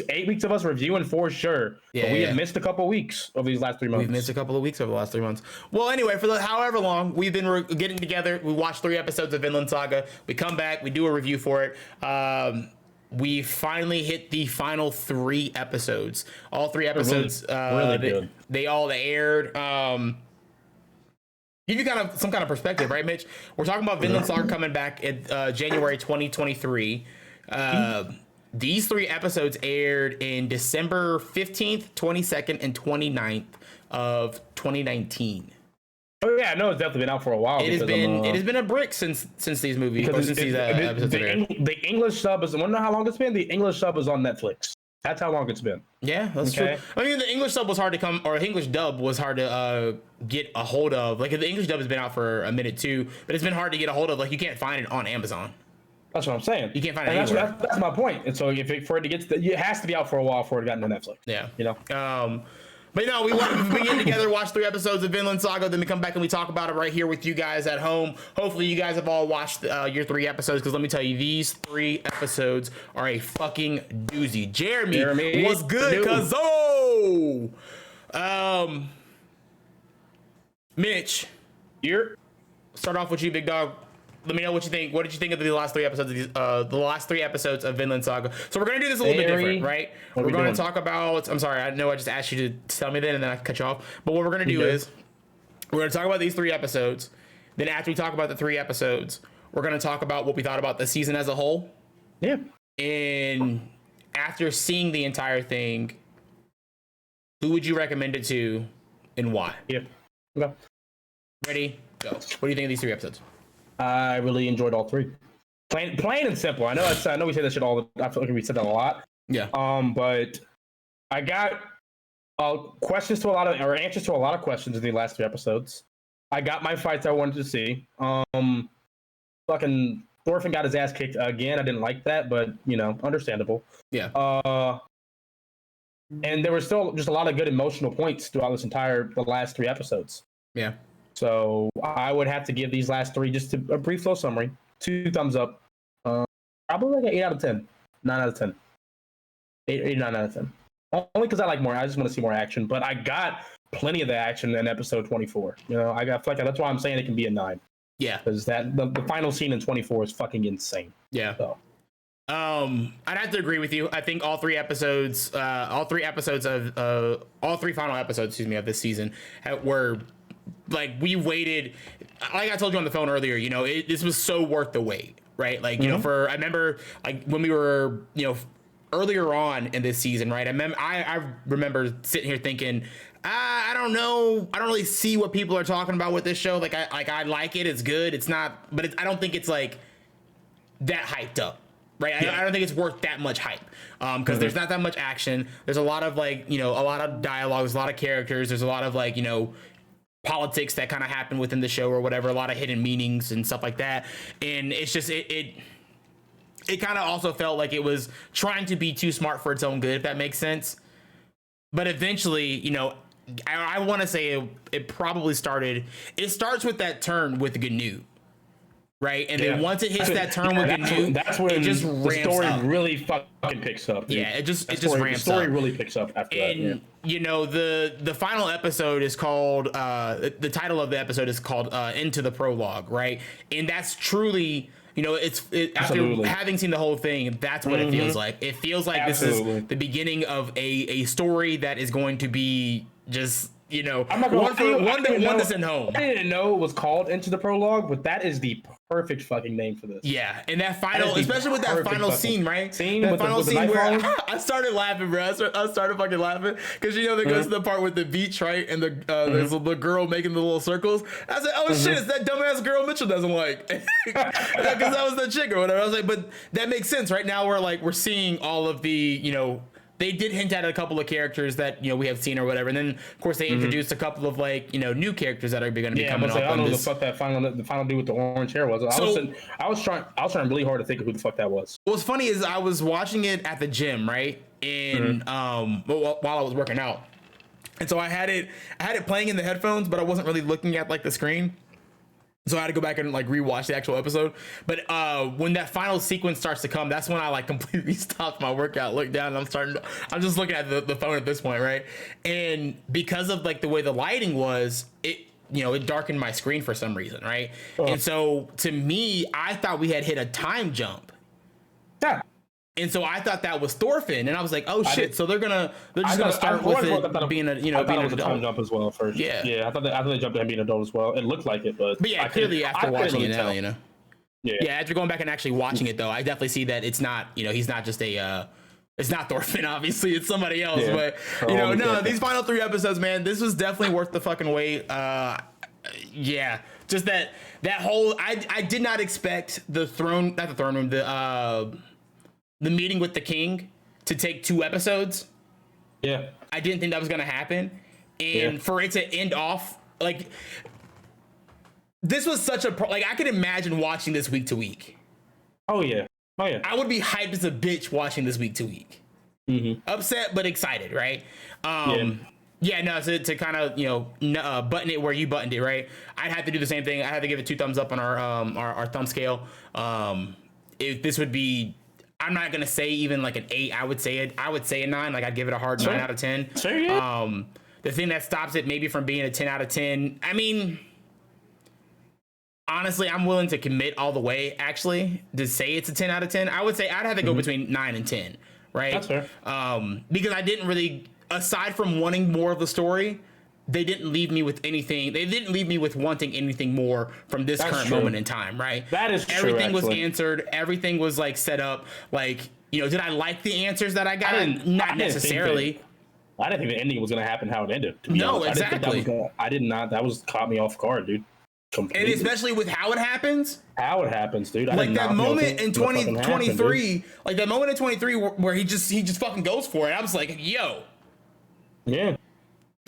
8 weeks of us reviewing for sure. Yeah, but we have missed a couple weeks over these last 3 months. We've missed a couple of weeks over the last 3 months. Well, anyway, for however long we've been getting together, we watched 3 episodes of Vinland Saga. We come back, we do a review for it. We finally hit the final 3 episodes. All 3 episodes, really good. They all aired. Give you kind of some kind of perspective, right, Mitch? We're talking about Vinland Saga coming back in January 2023. These 3 episodes aired in December 15th, 22nd, and 29th of 2019. Oh yeah, no, it's definitely been out for a while. It has been a brick since these movies. The English sub is. I wonder how long it's been. The English sub is on Netflix. That's how long it's been. Yeah, that's true. I mean, the English sub was hard to come, or the English dub was hard to get a hold of. Like the English dub has been out for a minute too, but it's been hard to get a hold of. Like you can't find it on Amazon. That's what I'm saying. You can't find it anywhere. That's my point. And so for it to get it has to be out for a while before it got into Netflix. Yeah. You know. But we get together, watch 3 episodes of Vinland Saga, then we come back and we talk about it right here with you guys at home. Hopefully you guys have all watched your 3 episodes, because let me tell you, these 3 episodes are a fucking doozy. Jeremy what's good, cuz Mitch. Here. Start off with you, big dog. Let me know what you think. What did you think of the last 3 episodes of of Vinland Saga? So we're gonna do this a little bit different, right? We're gonna talk about. I'm sorry, I know I just asked you to tell me that, and then I cut you off. But what we're gonna do is we're gonna talk about these 3 episodes. Then after we talk about the 3 episodes, we're gonna talk about what we thought about the season as a whole. Yeah. And after seeing the entire thing, who would you recommend it to, and why? Yeah. Okay. Ready? Go. What do you think of these 3 episodes? I really enjoyed all 3. Plain and simple. I know we say that shit all. I feel like we said that a lot. Yeah. But I got answers to a lot of questions in the last 3 episodes. I got my fights I wanted to see. Fucking Thorfinn got his ass kicked again. I didn't like that, but understandable. Yeah. And there were still just a lot of good emotional points throughout the last 3 episodes. Yeah. So I would have to give these last 3 just a brief flow summary. 2 thumbs up. Probably like an 8 out of 10. 9 out of 10. 8 9 out of 10. Only because I like more. I just want to see more action. But I got plenty of the action in episode 24. I got that's why I'm saying it can be a 9. Yeah. Because the final scene in 24 is fucking insane. Yeah. So. I'd have to agree with you. I think all 3 final episodes, of this season were like, we waited. Like I told you on the phone earlier, this was so worth the wait, right? Like, I remember like when we were, earlier on in this season, right? I remember sitting here thinking, I don't know. I don't really see what people are talking about with this show. Like I like it. It's good. It's not, but I don't think it's like that hyped up. Right. Yeah. I don't think it's worth that much hype because there's not that much action. There's a lot of like, a lot of dialogue. There's a lot of characters. There's a lot of like, politics that kind of happen within the show or whatever. A lot of hidden meanings and stuff like that. And it's just it kind of also felt like it was trying to be too smart for its own good, if that makes sense. But eventually, I want to say it probably started. It starts with that turn with GNU. Right, and then once it hits that turn with GNU, that's when it just the story really fucking picks up. Dude. Yeah, it just ramps up. The story really picks up after that. Yeah. The final episode is called the title of the episode is called Into the Prologue, right? And that's truly, after having seen the whole thing, that's what it feels like. It feels like this is the beginning of a story that is going to be just. I'm not gonna one to send home. I didn't know it was called Into the Prologue, but that is the perfect fucking name for this. Yeah, and that final, especially with that final scene, right? That final scene where I started laughing, bro. I started fucking laughing because that goes to the part with the beach, right? And there's the girl making the little circles. I said, oh shit, it's that dumbass girl Mitchell doesn't like because that was the chick or whatever. I was like, but that makes sense, right? Now we're seeing all of the They did hint at a couple of characters that we have seen or whatever, and then of course they introduced a couple of like new characters that are going to be coming up. I don't know who the fuck the final dude with the orange hair was. I was trying really hard to think of who the fuck that was. What's funny is I was watching it at the gym, right, and while I was working out, and so I had it playing in the headphones, but I wasn't really looking at like the screen. So I had to go back and like rewatch the actual episode. But when that final sequence starts to come, that's when I like completely stopped my workout, looked down, and I'm just looking at the phone at this point, right? And because of like the way the lighting was, it darkened my screen for some reason, right? And so to me, I thought we had hit a time jump. Yeah. And so I thought that was Thorfinn, and I was like, "Oh shit!" So they're just gonna start with it being a being an adult. Time jump as well first. Yeah. I thought they jumped to him being an adult as well. It looked like it, but yeah, clearly after watching it now, Yeah, after going back and actually watching it though, I definitely see that it's not he's not just it's not Thorfinn, obviously it's somebody else. Yeah. But these final 3 episodes, man, this was definitely worth the fucking wait. Just that whole I did not expect the meeting with the king to take 2 episodes. Yeah. I didn't think that was going to happen. And for it to end off, like, this was such a, like, I could imagine watching this week to week. Oh, yeah. I would be hyped as a bitch watching this week to week. Upset, but excited, right? So to kind of, button it where you buttoned it, right? I'd have to do the same thing. I had to give it 2 thumbs up on our thumb scale. If this would be, I'm not gonna say even like an 8. I would say a 9. Like I'd give it a hard 9 out of 10. Sure, yeah. The thing that stops it maybe from being a 10 out of 10. I mean, honestly, I'm willing to commit all the way, actually, to say it's a 10 out of 10. I would say I'd have to go between 9 and 10, right? That's fair. Because I didn't really, aside from wanting more of the story, they didn't leave me with anything. They didn't leave me with wanting anything more from this current moment in time, right? That is true. Everything was answered. Everything was like set up. Like, you know, did I like the answers that I got? Not necessarily. I didn't think the ending was going to happen how it ended. To be honest. Exactly. I did not. That was caught me off guard, dude. And Completely. especially with how it happens. How it happens, dude. Like that moment in 2023, like that moment in 23 where he just fucking goes for it. I was like, yo. Yeah.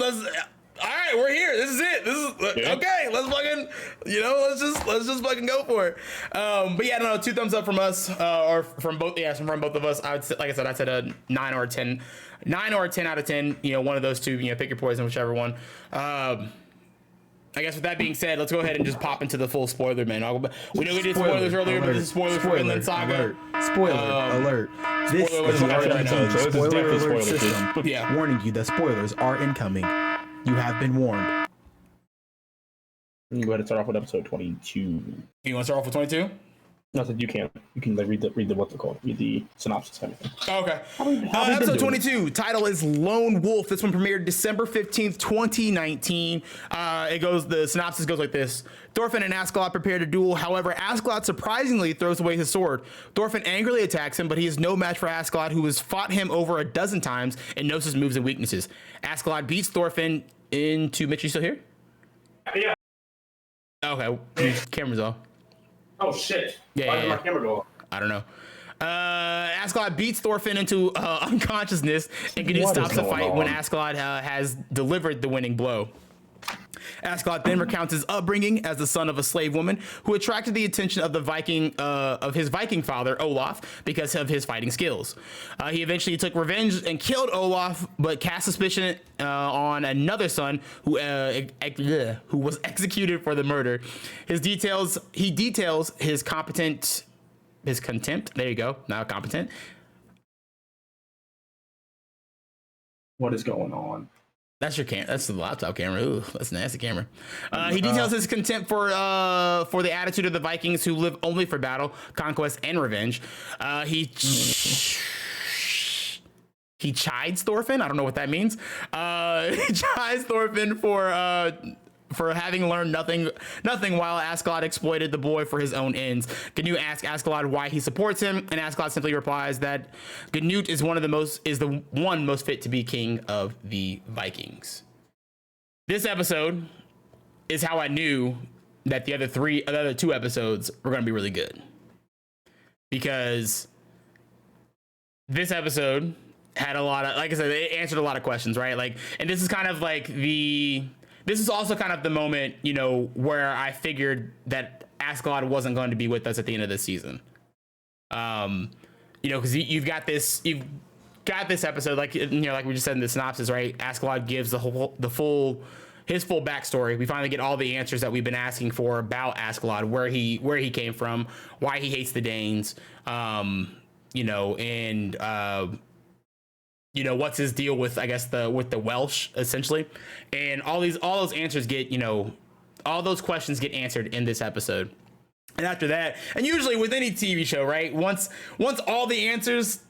All right, we're here. This is it. This is okay. Let's fucking, let's just fucking go for it. But yeah, no, 2 thumbs up from us, or from both. Yeah, from both of us. I would say, like I said, I said a 9 or a 10, 9 or a 10 out of 10. You know, one of those two. You know, pick your poison, whichever one. I guess with that being said, let's go ahead and just pop into the full spoiler, man. We know we did spoilers earlier, but this is spoilers for Vinland Saga. Spoiler alert. This is the RGG spoiler alert system. Yeah. Warning you that spoilers are incoming. You have been warned. You go ahead and start off with episode 22. You want to start off with 22? Nothing. You can like, read the what's it called? Read the synopsis and everything. Okay. Episode 22. Title is Lone Wolf. This one premiered December 15th, 2019. The synopsis goes like this. Thorfinn and Askeladd prepare to duel. However, Askeladd surprisingly throws away his sword. Thorfinn angrily attacks him, but he is no match for Askeladd, who has fought him over a dozen times and knows his moves and weaknesses. Askeladd beats Thorfinn into... Mitch, you still here? Yeah. Okay. Camera's off. Oh shit! Yeah, Why did my camera go off? I don't know. Askeladd beats Thorfinn into unconsciousness, and Canute stops the fight when Askeladd has delivered the winning blow. Askeladd then recounts his upbringing as the son of a slave woman who attracted the attention of his Viking father Olaf because of his fighting skills. He eventually took revenge and killed Olaf, but cast suspicion on another son who was executed for the murder. He details his contempt. There you go. Now competent. What is going on? That's your camera. That's the laptop camera. Ooh, that's a nasty camera. He details his contempt for the attitude of the Vikings who live only for battle, conquest, and revenge. He chides Thorfinn. I don't know what that means. He chides Thorfinn for having learned nothing while Askeladd exploited the boy for his own ends. Canute asks Askeladd why he supports him, and Askeladd simply replies that Canute is the one most fit to be king of the Vikings. This episode is how I knew that the other 2 episodes were going to be really good, because this episode had a lot of, like I said, it answered a lot of questions, right? Like, and this is kind of like this is also kind of the moment, you know, where I figured that Askeladd wasn't going to be with us at the end of this season. You know, because you've got this episode, like, you know, like we just said in the synopsis, right? Askeladd gives his full backstory. We finally get all the answers that we've been asking for about Askeladd, where he came from, why he hates the Danes, you know, and you know, what's his deal with, I guess, with the Welsh, essentially. And all those answers get, you know, all those questions get answered in this episode. And after that, and usually with any TV show, right, once all the answers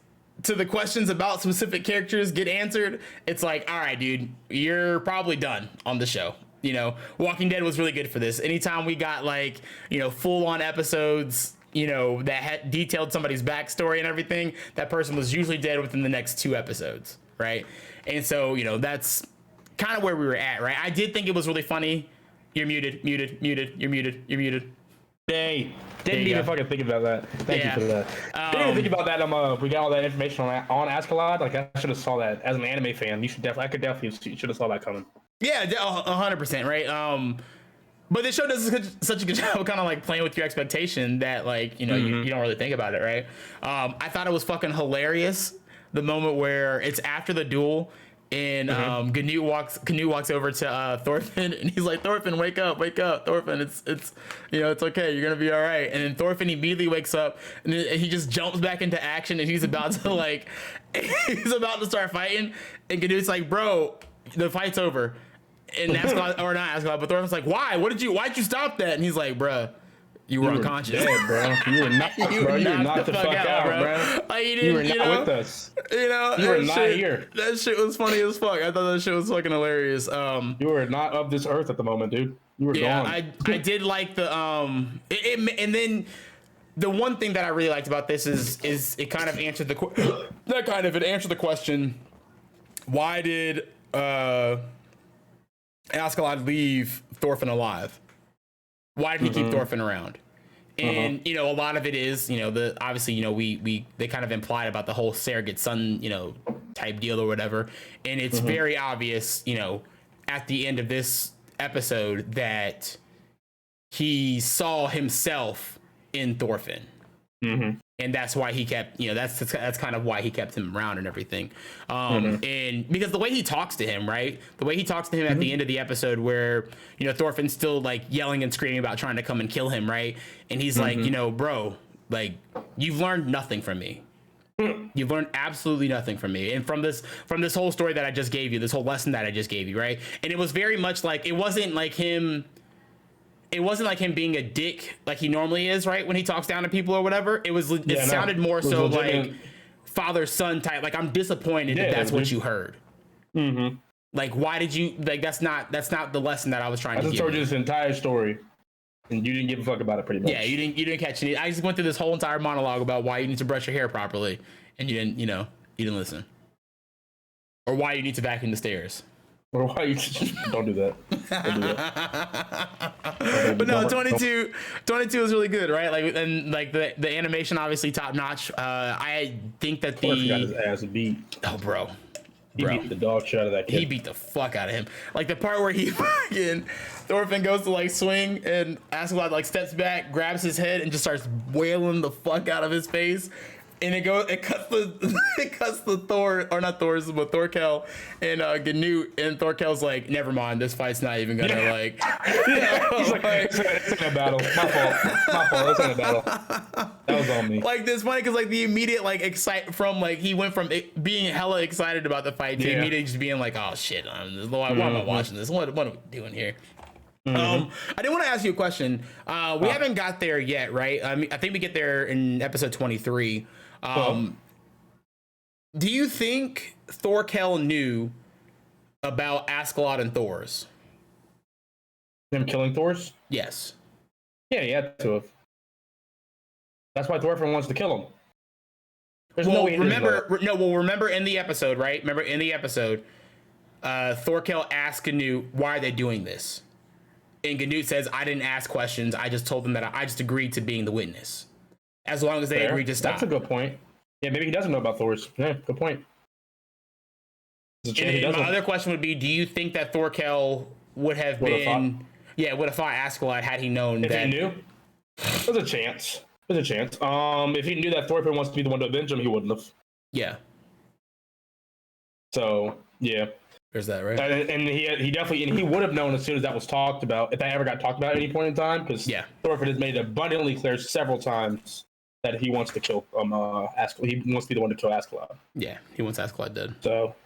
to the questions about specific characters get answered, it's like, all right, dude, you're probably done on the show. You know, Walking Dead was really good for this. Anytime we got, like, you know, full on episodes, you know, that had detailed somebody's backstory and everything, that person was usually dead within the next 2 episodes, right? And so, you know, that's kind of where we were at, right? I did think it was really funny. You're muted. Hey, didn't even fucking think about that. Thank you for that. Didn't even think about that. We got all that information on Askeladd. Like, I should have saw that as an anime fan. You should definitely should have saw that coming. Yeah, 100%, right? But this show does such a good job of kind of like playing with your expectation that, like, you know, you don't really think about it, right? I thought it was fucking hilarious, the moment where it's after the duel and Canute walks over to Thorfinn, and he's like, Thorfinn, wake up, Thorfinn, it's you know, it's okay, you're gonna be all right. And then Thorfinn immediately wakes up, and then he just jumps back into action, and he's about to start fighting, and Canute's like, bro, the fight's over. And Askeladd, or not Askeladd, but Thorfinn's like, why? Why'd you stop that? And he's like, bruh, You were unconscious, dead, bro. You were not, you were knocked the fuck out, bro. Like, you were not with us. You know, you were not here. That shit was funny as fuck. I thought that shit was fucking hilarious. You were not of this earth at the moment, dude. You were gone. I did like the and then the one thing that I really liked about this is it kind of answered it answered the question, why did Askeladd leave Thorfinn alive? Why did he keep Thorfinn around? And you know, a lot of it is, you know, obviously, you know, they kind of implied about the whole surrogate son, you know, type deal or whatever, and it's very obvious, you know, at the end of this episode that he saw himself in Thorfinn. And that's why he kept, you know, that's kind of why he kept him around and everything. And because the way he talks to him, right? The way he talks to him at the end of the episode where, you know, Thorfinn's still like yelling and screaming about trying to come and kill him, right? And he's like, you know, bro, like, you've learned nothing from me. You've learned absolutely nothing from me. And from this whole story that I just gave you, this whole lesson that I just gave you, right? And it was very much like, it wasn't like him being a dick like he normally is, right? When he talks down to people or whatever. It sounded more so like father son type. Like, I'm disappointed that that's what you heard. Like, why did you, like, that's not the lesson that I was trying to give. I just told you this entire story and you didn't give a fuck about it pretty much. Yeah, you didn't catch any. I just went through this whole entire monologue about why you need to brush your hair properly and you didn't listen. Or why you need to vacuum the stairs. Or why you don't do that. Don't do that. But no, 22 is really good, right? Like, and like the animation obviously top notch. I think that Thorfinn got his ass beat. Oh, bro. He beat the dog shit out of that kid. He beat the fuck out of him. Like the part where Thorfinn goes to like swing and Askeladd like steps back, grabs his head, and just starts wailing the fuck out of his face. And it cuts the Thorkel and Ganut, and Thorkel's like, never mind, this fight's not even gonna like. He's like, it's in a battle. My fault. It's in a battle. That was on me. Like, this funny because like the immediate like he went from being hella excited about the fight to immediately just being like, oh shit, why am I watching this? What are we doing here? I did want to ask you a question. We haven't got there yet, right? I think we get there in episode 23. Do you think Thorkel knew about Askeladd and Thors? Them killing Thors? Yes. Yeah, he had to have. That's why Thorfinn wants to kill him. Remember in the episode, right? Remember in the episode, Thorkel asked Ganut, why are they doing this? And Ganut says, I didn't ask questions. I just told them that I just agreed to being the witness. As long as they agreed to stop. That's a good point. Yeah, maybe he doesn't know about Thors. Yeah, good point. And my other question would be, do you think that Thorkel would have fought Askeladd had he known if that? If he knew? There's a chance. If he knew that Thorfinn wants to be the one to avenge him, he wouldn't have. Yeah. So, yeah. There's that, right? And he definitely, and he would have known as soon as that was talked about, if that ever got talked about at any point in time, because Thorfinn has made it abundantly clear several times that he wants to kill Askeladd. He wants to be the one to kill Askeladd. Yeah, he wants Askeladd dead. So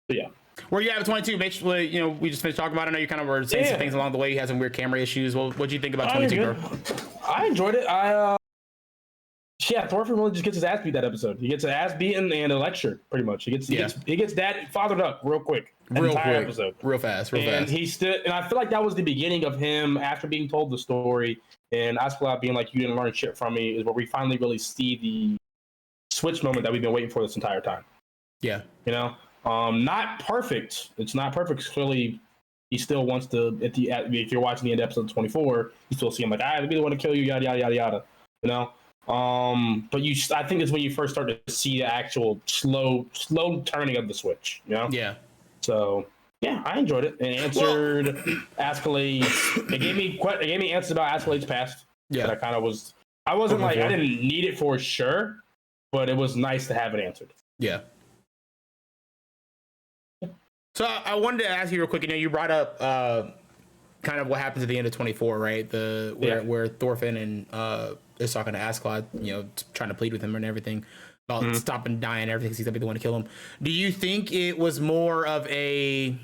yeah. Where you at 22, Mitch? You know, we just finished talking about it. I know you kind of were saying some things along the way. You had some weird camera issues. Well, what do you think about 22, bro? I enjoyed it. Thorfinn really just gets his ass beat that episode. He gets his ass beaten and a lecture, pretty much. He gets that fathered up real quick. Episode. Real fast. And I feel like that was the beginning of him after being told the story and Askeladd being like, you didn't learn shit from me, is where we finally really see the switch moment that we've been waiting for this entire time. Yeah. You know? Not perfect. It's not perfect. Clearly, he still wants to, if you're watching the end of episode 24, you still see him like, I'll be the one to kill you, yada, yada, yada, yada. You know? But I think it's when you first start to see the actual slow turning of the switch, you know? Yeah. So, yeah, I enjoyed it. It answered Askeladd. It gave me answers about Askeladd's past. Yeah. That I wasn't like, I didn't need it for sure, but it was nice to have it answered. Yeah. So I wanted to ask you real quick, you brought up kind of what happens at the end of 24, right? Where Thorfinn and is talking to Askeladd, trying to plead with him and everything about stopping dying and everything because he's gonna be the one to kill him. Do you think it was more of a,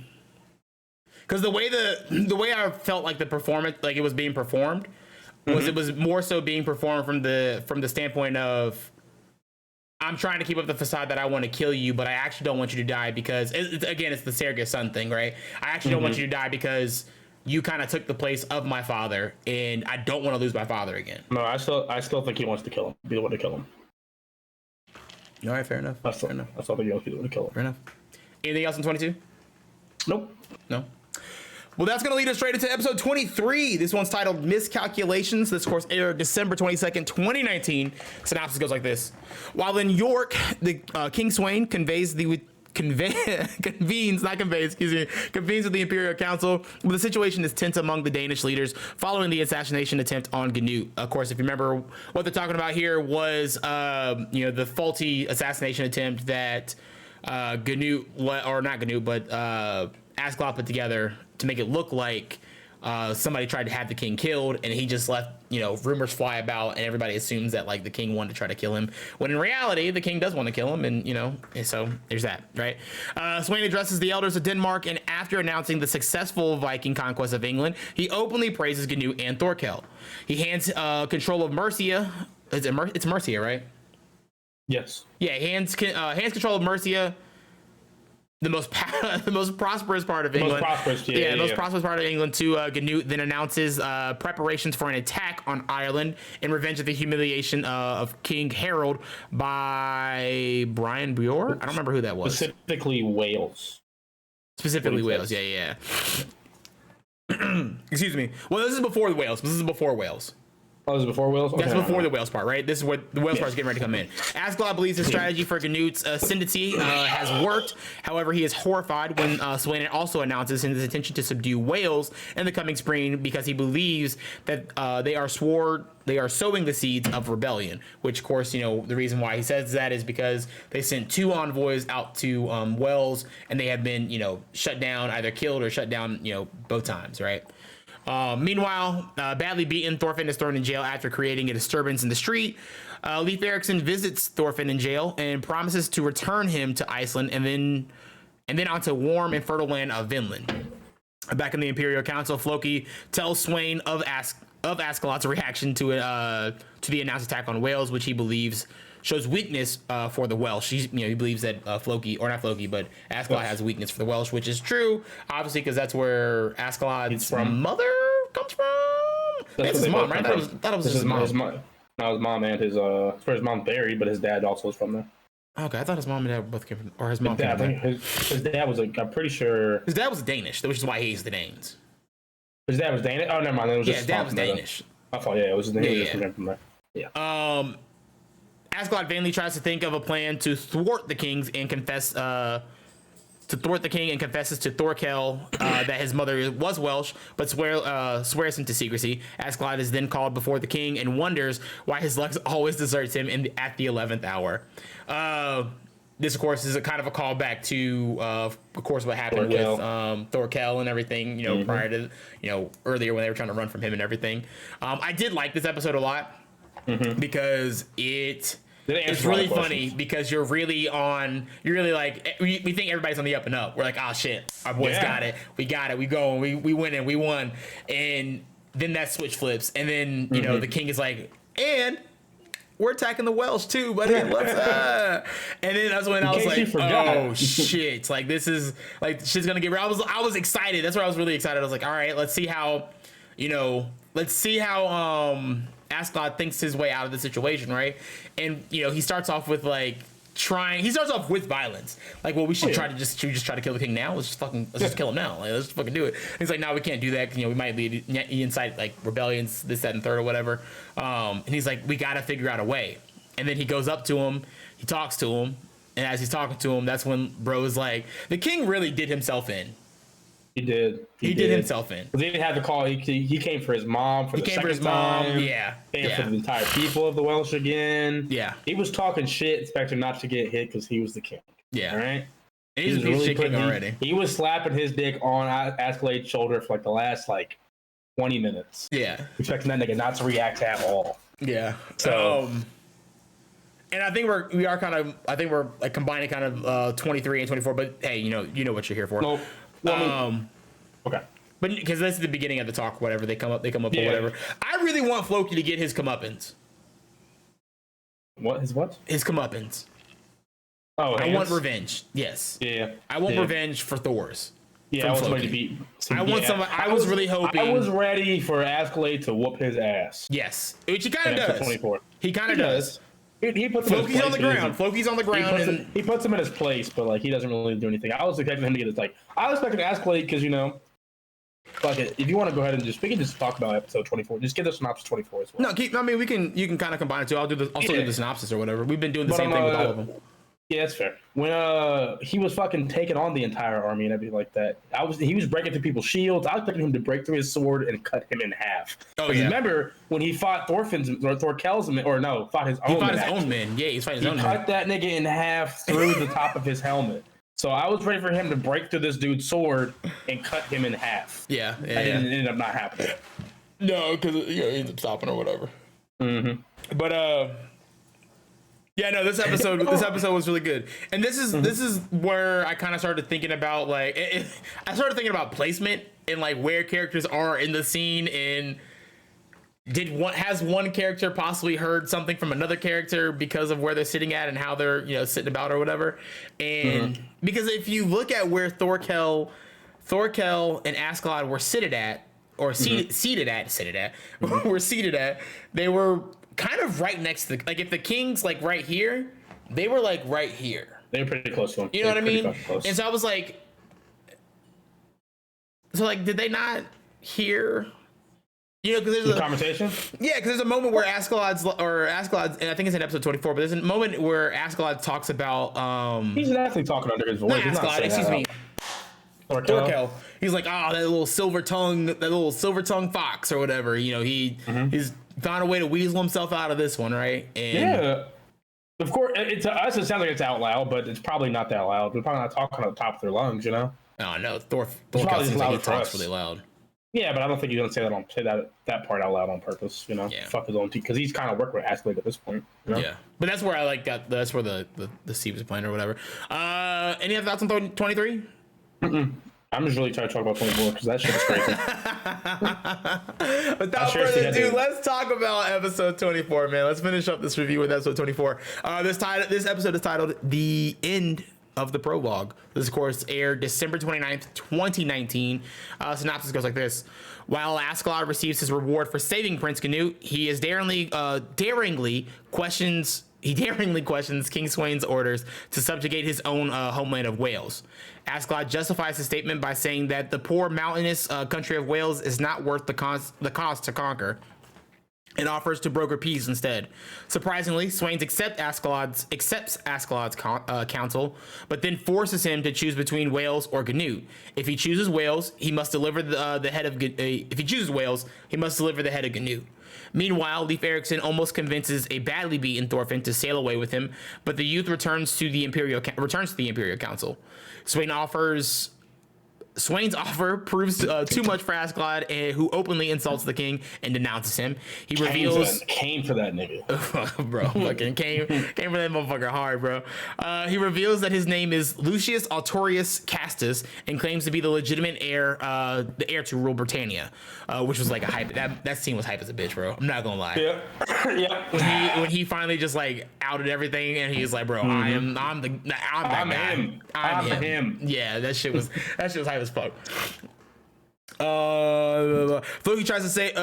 because the way I felt like the performance, like it was being performed, it was more so being performed from the standpoint of, I'm trying to keep up the facade that I want to kill you, but I actually don't want you to die because, it's the surrogate son thing, right? I actually don't want you to die because you kind of took the place of my father, and I don't want to lose my father again. No, I still think he wants to kill him. Be the one to kill him. All right, fair enough. I still think he wants to be the one to kill him. Fair enough. Anything else in 22? Nope. No. Well, that's going to lead us straight into episode 23. This one's titled Miscalculations. This course aired December 22nd, 2019. Synopsis goes like this. While in York, the King Sweyn convenes with the Imperial Council, but the situation is tense among the Danish leaders following the assassination attempt on Canute. Of course, if you remember, what they're talking about here was, the faulty assassination attempt that Canute, or not Canute, but Askeladd put together to make it look like somebody tried to have the king killed, and he just left, rumors fly about, and everybody assumes that like the king wanted to try to kill him, when in reality the king does want to kill him, and so there's that, right? Sweyn addresses the elders of Denmark, and after announcing the successful Viking conquest of England, he openly praises Canute and Thorkel. He hands control of Mercia. It's Mercia, right? Yes. Yeah, hands control of Mercia, the most prosperous part of England. Most prosperous part of England to Canute, then announces preparations for an attack on Ireland in revenge of the humiliation of King Harold by Brian Bjor. I don't remember who that was. Specifically Wales. Yeah. Excuse me. Well, this is before the Wales. Oh, this is before Wales? Okay. That's before the Wales part, right? This is where the Wales part is getting ready to come in. Askeladd believes his strategy for Canute's ascendancy has worked. However, he is horrified when Sweyn also announces his intention to subdue Wales in the coming spring because he believes that they are sowing the seeds of rebellion, which, of course, the reason why he says that is because they sent 2 envoys out to Wales, and they have been, shut down, either killed or shut down, both times, right? Meanwhile, badly beaten, Thorfinn is thrown in jail after creating a disturbance in the street. Leif Erikson visits Thorfinn in jail and promises to return him to Iceland and then onto warm and fertile land of Vinland. Back in the Imperial Council, Floki tells Sweyn of Askeladd's reaction to the announced attack on Wales, which he believes shows weakness for the Welsh. He believes that Askeladd has a weakness for the Welsh, which is true, obviously, because that's where Askeladd's mother comes from. That's his mom, right? That was his mom. Not his mom, and his mom buried, but his dad also was from there. Okay, I thought his mom and dad both came from, or his mom came from there. His dad was, I'm pretty sure... His dad was Danish, which is why he hates the Danes. His dad was Danish? Oh, never mind. It was his dad was Danish. I thought, it was Danish. From there. Yeah. Askeladd vainly tries to think of a plan to thwart the king and confesses to Thorkel that his mother was Welsh, but swears him to secrecy. Askeladd is then called before the king and wonders why his luck always deserts him at the 11th hour. This, of course, is a kind of a callback to, of course, what happened with Thorkel and everything, prior to, earlier when they were trying to run from him and everything. I did like this episode a lot because it's really funny because you're really like, we think everybody's on the up and up. We're like, oh shit, our boys got it. We got it. We going, we win it. We won. And then that switch flips. And then, the king is like, and we're attacking the Welsh too, buddy. What's up? And then that's when I was like, oh shit. Like, this is like, shit's gonna get real. I was excited. That's where I was really excited. I was like, all right, let's see how Askeladd thinks his way out of the situation, right? And he starts off with like he starts off with violence. Like, well, we should try to kill the king now. Let's just kill him now. Like, let's just fucking do it. And he's like, no, we can't do that. We might lead incite like rebellions, this, that, and third, or whatever. And he's like, we got to figure out a way. And then he goes up to him, he talks to him, and as he's talking to him, that's when bro's like, the king really did himself in. He did. He did himself in. But then he had to call. He came for his mom for the second time. Yeah. Came for the entire people of the Welsh again. Yeah. He was talking shit, expecting not to get hit because he was the king. Yeah. All right. And he's a piece of shit king already. He was slapping his dick on Askeladd's shoulder for like the last 20 minutes. Yeah. Expecting that nigga not to react at all. Yeah. So. And I think we're like combining kind of 23 and 24. But hey, you know what you're here for. Nope. Well, okay. But because this is the beginning of the talk, whatever they come up or whatever. I really want Floki to get his comeuppance. What? His what? His comeuppance. Oh, I want revenge. Yes. Yeah. I want revenge for Thor's. Yeah, I want somebody to beat. I want somebody. I was really hoping. I was ready for Askeladd to whoop his ass. Yes, which he kind of does. 24. He kind of does. He puts Floki's on the ground. Floki's on the ground. He puts him in his place, but like he doesn't really do anything. I was expecting him to get his I was expecting Askeladd because fuck it. If you want to go ahead and we can just talk about episode 24. Just get the synopsis 24 as well. No, you can kind of combine it too. I'll do the synopsis or whatever. We've been doing the same thing with all of them. Yeah, that's fair. When he was fucking taking on the entire army and everything like that, he was breaking through people's shields. I was expecting him to break through his sword and cut him in half. Oh yeah. Remember when he fought fought his own men. Fought his own men. Yeah, he's fighting his own men. He cut that nigga in half through the top of his helmet. So I was ready for him to break through this dude's sword and cut him in half. Yeah. That ended up not happening. No, because he ended up stopping or whatever. Mm-hmm. But yeah, no, this episode was really good. And this is where I kind of started thinking about I started thinking about placement and like where characters are in the scene, and has one character possibly heard something from another character because of where they're sitting at and how they're sitting about or whatever. And because if you look at where Thorkel and Askeladd were seated at, were seated at, they were kind of right next to if the king's like right here, they were like right here. They were pretty close to him. You know what I mean? And so I was like, did they not hear? Because there's a conversation. Yeah, because there's a moment where Askeladd's, and I think it's in episode 24. But there's a moment where Askeladd talks about. He's actually talking under his voice. Not Askeladd, excuse me. Thorkel. He's like, that little silver tongue fox or whatever. He's found a way to weasel himself out of this one, right? And of course, to us it sounds like it's out loud, but it's probably not that loud. They're probably not talking on the top of their lungs, Oh no, Thorkel seems like he talks really loud. Yeah, but I don't think he's gonna say that part out loud on purpose. Fuck his own team, because he's kind of working with Askeladd at this point. Yeah, but that's where that's where the Steve was playing or whatever. Any other thoughts on 23? I'm just really trying to talk about 24 because that shit is crazy. Without further ado, let's talk about episode 24, man. Let's finish up this review with episode 24. This episode is titled "The End of the Prologue." This, of course, aired December 29th, 2019. Synopsis goes like this. While Askeladd receives his reward for saving Prince Canute, he daringly questions King Sweyn's orders to subjugate his own homeland of Wales. Askeladd justifies his statement by saying that the poor mountainous country of Wales is not worth the cost to conquer, and offers to broker peace instead. Surprisingly, Sweyn accepts Askeladd's counsel, but then forces him to choose between Wales or Canute. If he chooses Wales, he must deliver the head of. If he chooses Wales, he must deliver the head of Canute. Meanwhile, Leif Erikson almost convinces a badly beaten Thorfinn to sail away with him, but the youth returns to the Imperial Council. Sweyn's offer proves too much for Askeladd, who openly insults the king and denounces him. He reveals came for that nigga, bro. Fucking came for that motherfucker hard, bro. He reveals that his name is Lucius Altorius Castus and claims to be the legitimate heir, the heir to rule Britannia, which was like a hype. That scene was hype as a bitch, bro. I'm not gonna lie. Yeah. When he finally just like outed everything and he's like, bro, I'm him. Yeah, that shit was hype as fuck. Floki tries to save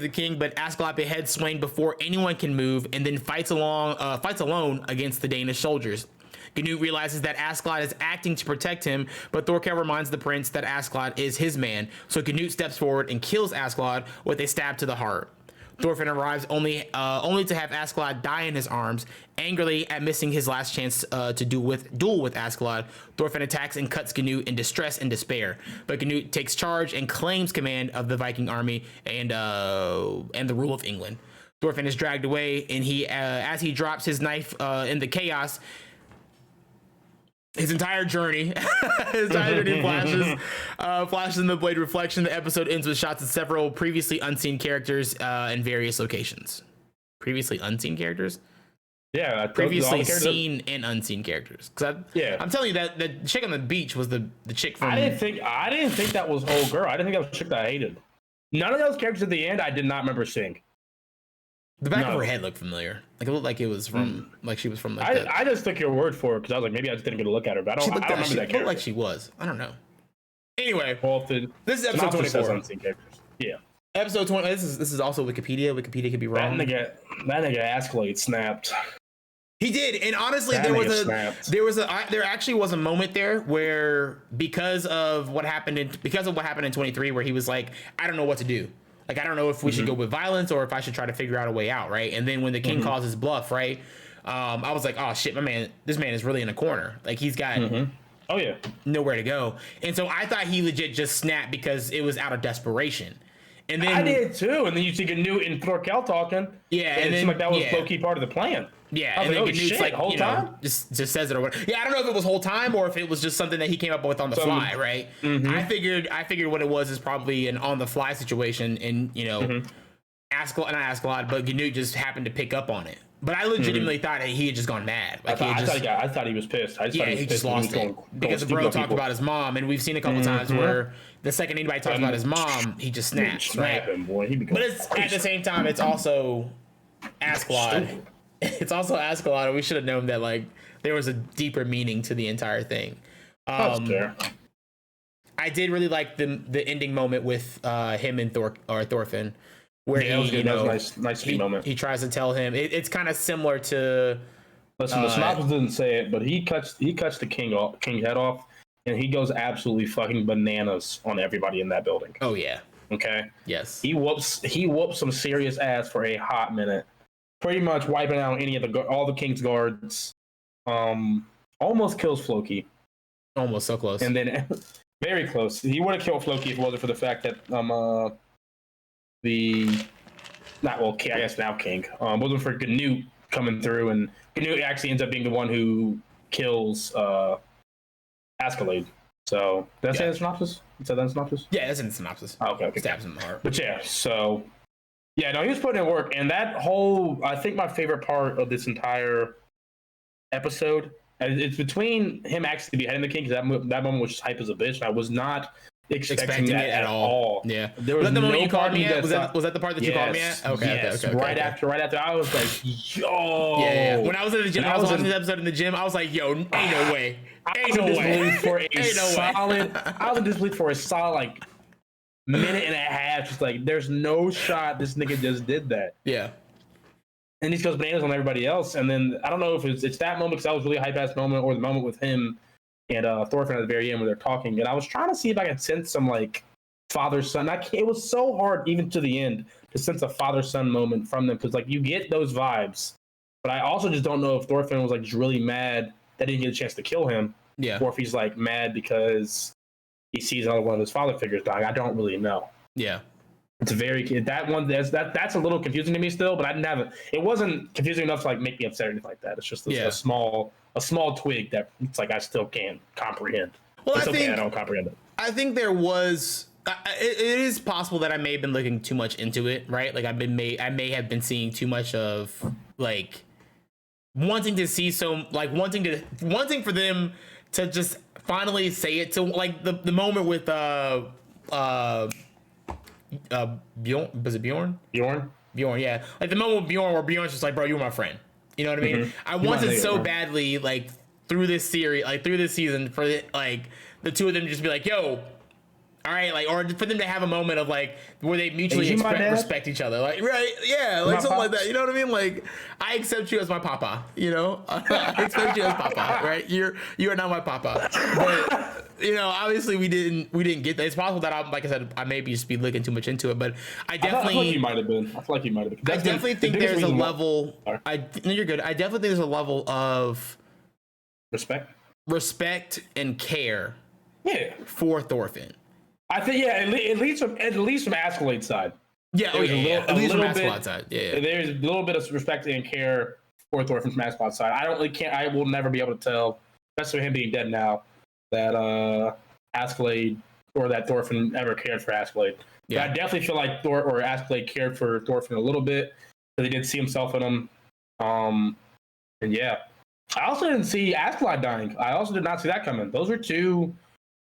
the king, but Askeladd beheads Sweyn before anyone can move, and then fights alone against the Danish soldiers. Canute realizes that Askeladd is acting to protect him, but Thorkel reminds the prince that Askeladd is his man, so Canute steps forward and kills Askeladd with a stab to the heart. Thorfinn arrives only to have Askeladd die in his arms. Angrily at missing his last chance to duel with Askeladd, Thorfinn attacks and cuts Canute in distress and despair. But Canute takes charge and claims command of the Viking army and the rule of England. Thorfinn is dragged away, and as he drops his knife in the chaos, his entire journey flashes in the blade reflection. The episode ends with shots of several previously unseen characters in various locations. Previously unseen characters? Yeah, previously seen and unseen characters. I'm telling you that the chick on the beach was the chick from. I didn't think that was old girl. I didn't think that was a chick that I hated. None of those characters at the end I did not remember seeing. The back of her head looked familiar. Like it looked like it was from like she was from like. I just took your word for it because I was like maybe I just didn't get a look at her, but I don't remember that character. Looked like she was. I don't know. Anyway, this is episode 24. Unseen characters. Yeah. Episode 20. This is also Wikipedia. Wikipedia could be wrong. That nigga Escalade snapped. He did, and honestly, there actually was a moment there where because of what happened in 23, where he was like, I don't know what to do. Like I don't know if we should go with violence or if I should try to figure out a way out, right? And then when the king calls his bluff, right? I was like, oh shit, this man is really in a corner. Like he's got nowhere to go. And so I thought he legit just snapped because it was out of desperation. And then I did too. And then you see Canute and Thorkel talking. Yeah, and it seemed like that was low key part of the plan. Yeah, and then Canute's like, whole time? Just says it or whatever. Yeah, I don't know if it was whole time or if it was just something that he came up with on the fly, right? I figured what it was is probably an on the fly situation, and but Canute just happened to pick up on it. But I legitimately thought that he had just gone mad. Like I thought he was pissed. He just lost it because the bro talked about his mom, and we've seen a couple times where the second anybody talks about his mom, he just snaps. Right? But at the same time, it's also Askeladd. It's also Askeladd, and we should have known that like there was a deeper meaning to the entire thing. That's fair. I did really like the ending moment with him and Thorfinn, where that was good. That was a nice moment. He tries to tell him it's kind of similar to. Listen, the synopsis didn't say it, but he cuts the king head off, and he goes absolutely fucking bananas on everybody in that building. Oh yeah. Okay. Yes. He whoops some serious ass for a hot minute. Pretty much wiping out all the king's guards. Almost kills Floki. Almost so close. And then very close. He would have killed Floki if it wasn't for the fact that I guess now king. Wasn't for Canute coming through, and Canute actually ends up being the one who kills Askeladd. So did I say the synopsis? Is that the synopsis? Yeah, that's in the synopsis. Oh, okay. Stabs him in the heart. But yeah, so. Yeah, no, he was putting in work, and I think my favorite part of this entire episode, it's between him actually beheading the king, because that moment was just hype as a bitch, and I was not expecting that at all. Yeah. There was the moment you called me at? Was that the part that you called me at? Okay. Right after, I was like, yo. Yeah. When I was in the gym, I was watching this episode in the gym, I was like, yo, ain't no way. I was in disbelief for a solid, like, minute and a half, just like there's no shot this nigga just did that. Yeah. And he goes bananas on everybody else. And then I don't know if it's that moment because that was a really hype ass moment, or the moment with him and Thorfinn at the very end where they're talking. And I was trying to see if I could sense some like father son. It was so hard even to the end to sense a father son moment from them, because like you get those vibes, but I also just don't know if Thorfinn was like just really mad that he didn't get a chance to kill him. Yeah. Or if he's like mad because he sees another one of his father figures dying. I don't really know. Yeah. It's that's a little confusing to me still, but I didn't have it. It wasn't confusing enough to like make me upset or anything like that. It's just a small twig that it's like I still can't comprehend. Well, I don't comprehend it. I think there was. It is possible that I may have been looking too much into it, right? Like I may have been seeing too much of like wanting to see wanting for them to just finally say it to like the moment with Bjorn, was it Bjorn? Bjorn, yeah. Like the moment with Bjorn where Bjorn's just like, bro, you're my friend. You know what I mean? Mm-hmm. I wanted so badly, like through this season, for the two of them to just be like, yo, all right, like, or for them to have a moment of like where they mutually respect each other, like, right, yeah, like something like that. You know what I mean? Like, I accept you as my papa. You know, I accept you as papa, right? You are not my papa. But you know, obviously we didn't get that. It's possible that like I said, I maybe just be looking too much into it, but I definitely. I feel like you might have been. I definitely think there's a level. No, you're good. I definitely think there's a level of respect and care. Yeah. For Thorfinn. I think at least from Askeladd's side. Yeah, at least from Askeladd's side. Yeah, there's a little bit of respect and care for Thorfinn from Askeladd's side. I will never be able to tell, especially him being dead now, that Askeladd or that Thorfinn ever cared for Askeladd. Yeah, but I definitely feel like Askeladd cared for Thorfinn a little bit, because he did see himself in him. And yeah, I also didn't see Askeladd dying. I also did not see that coming. Those were two.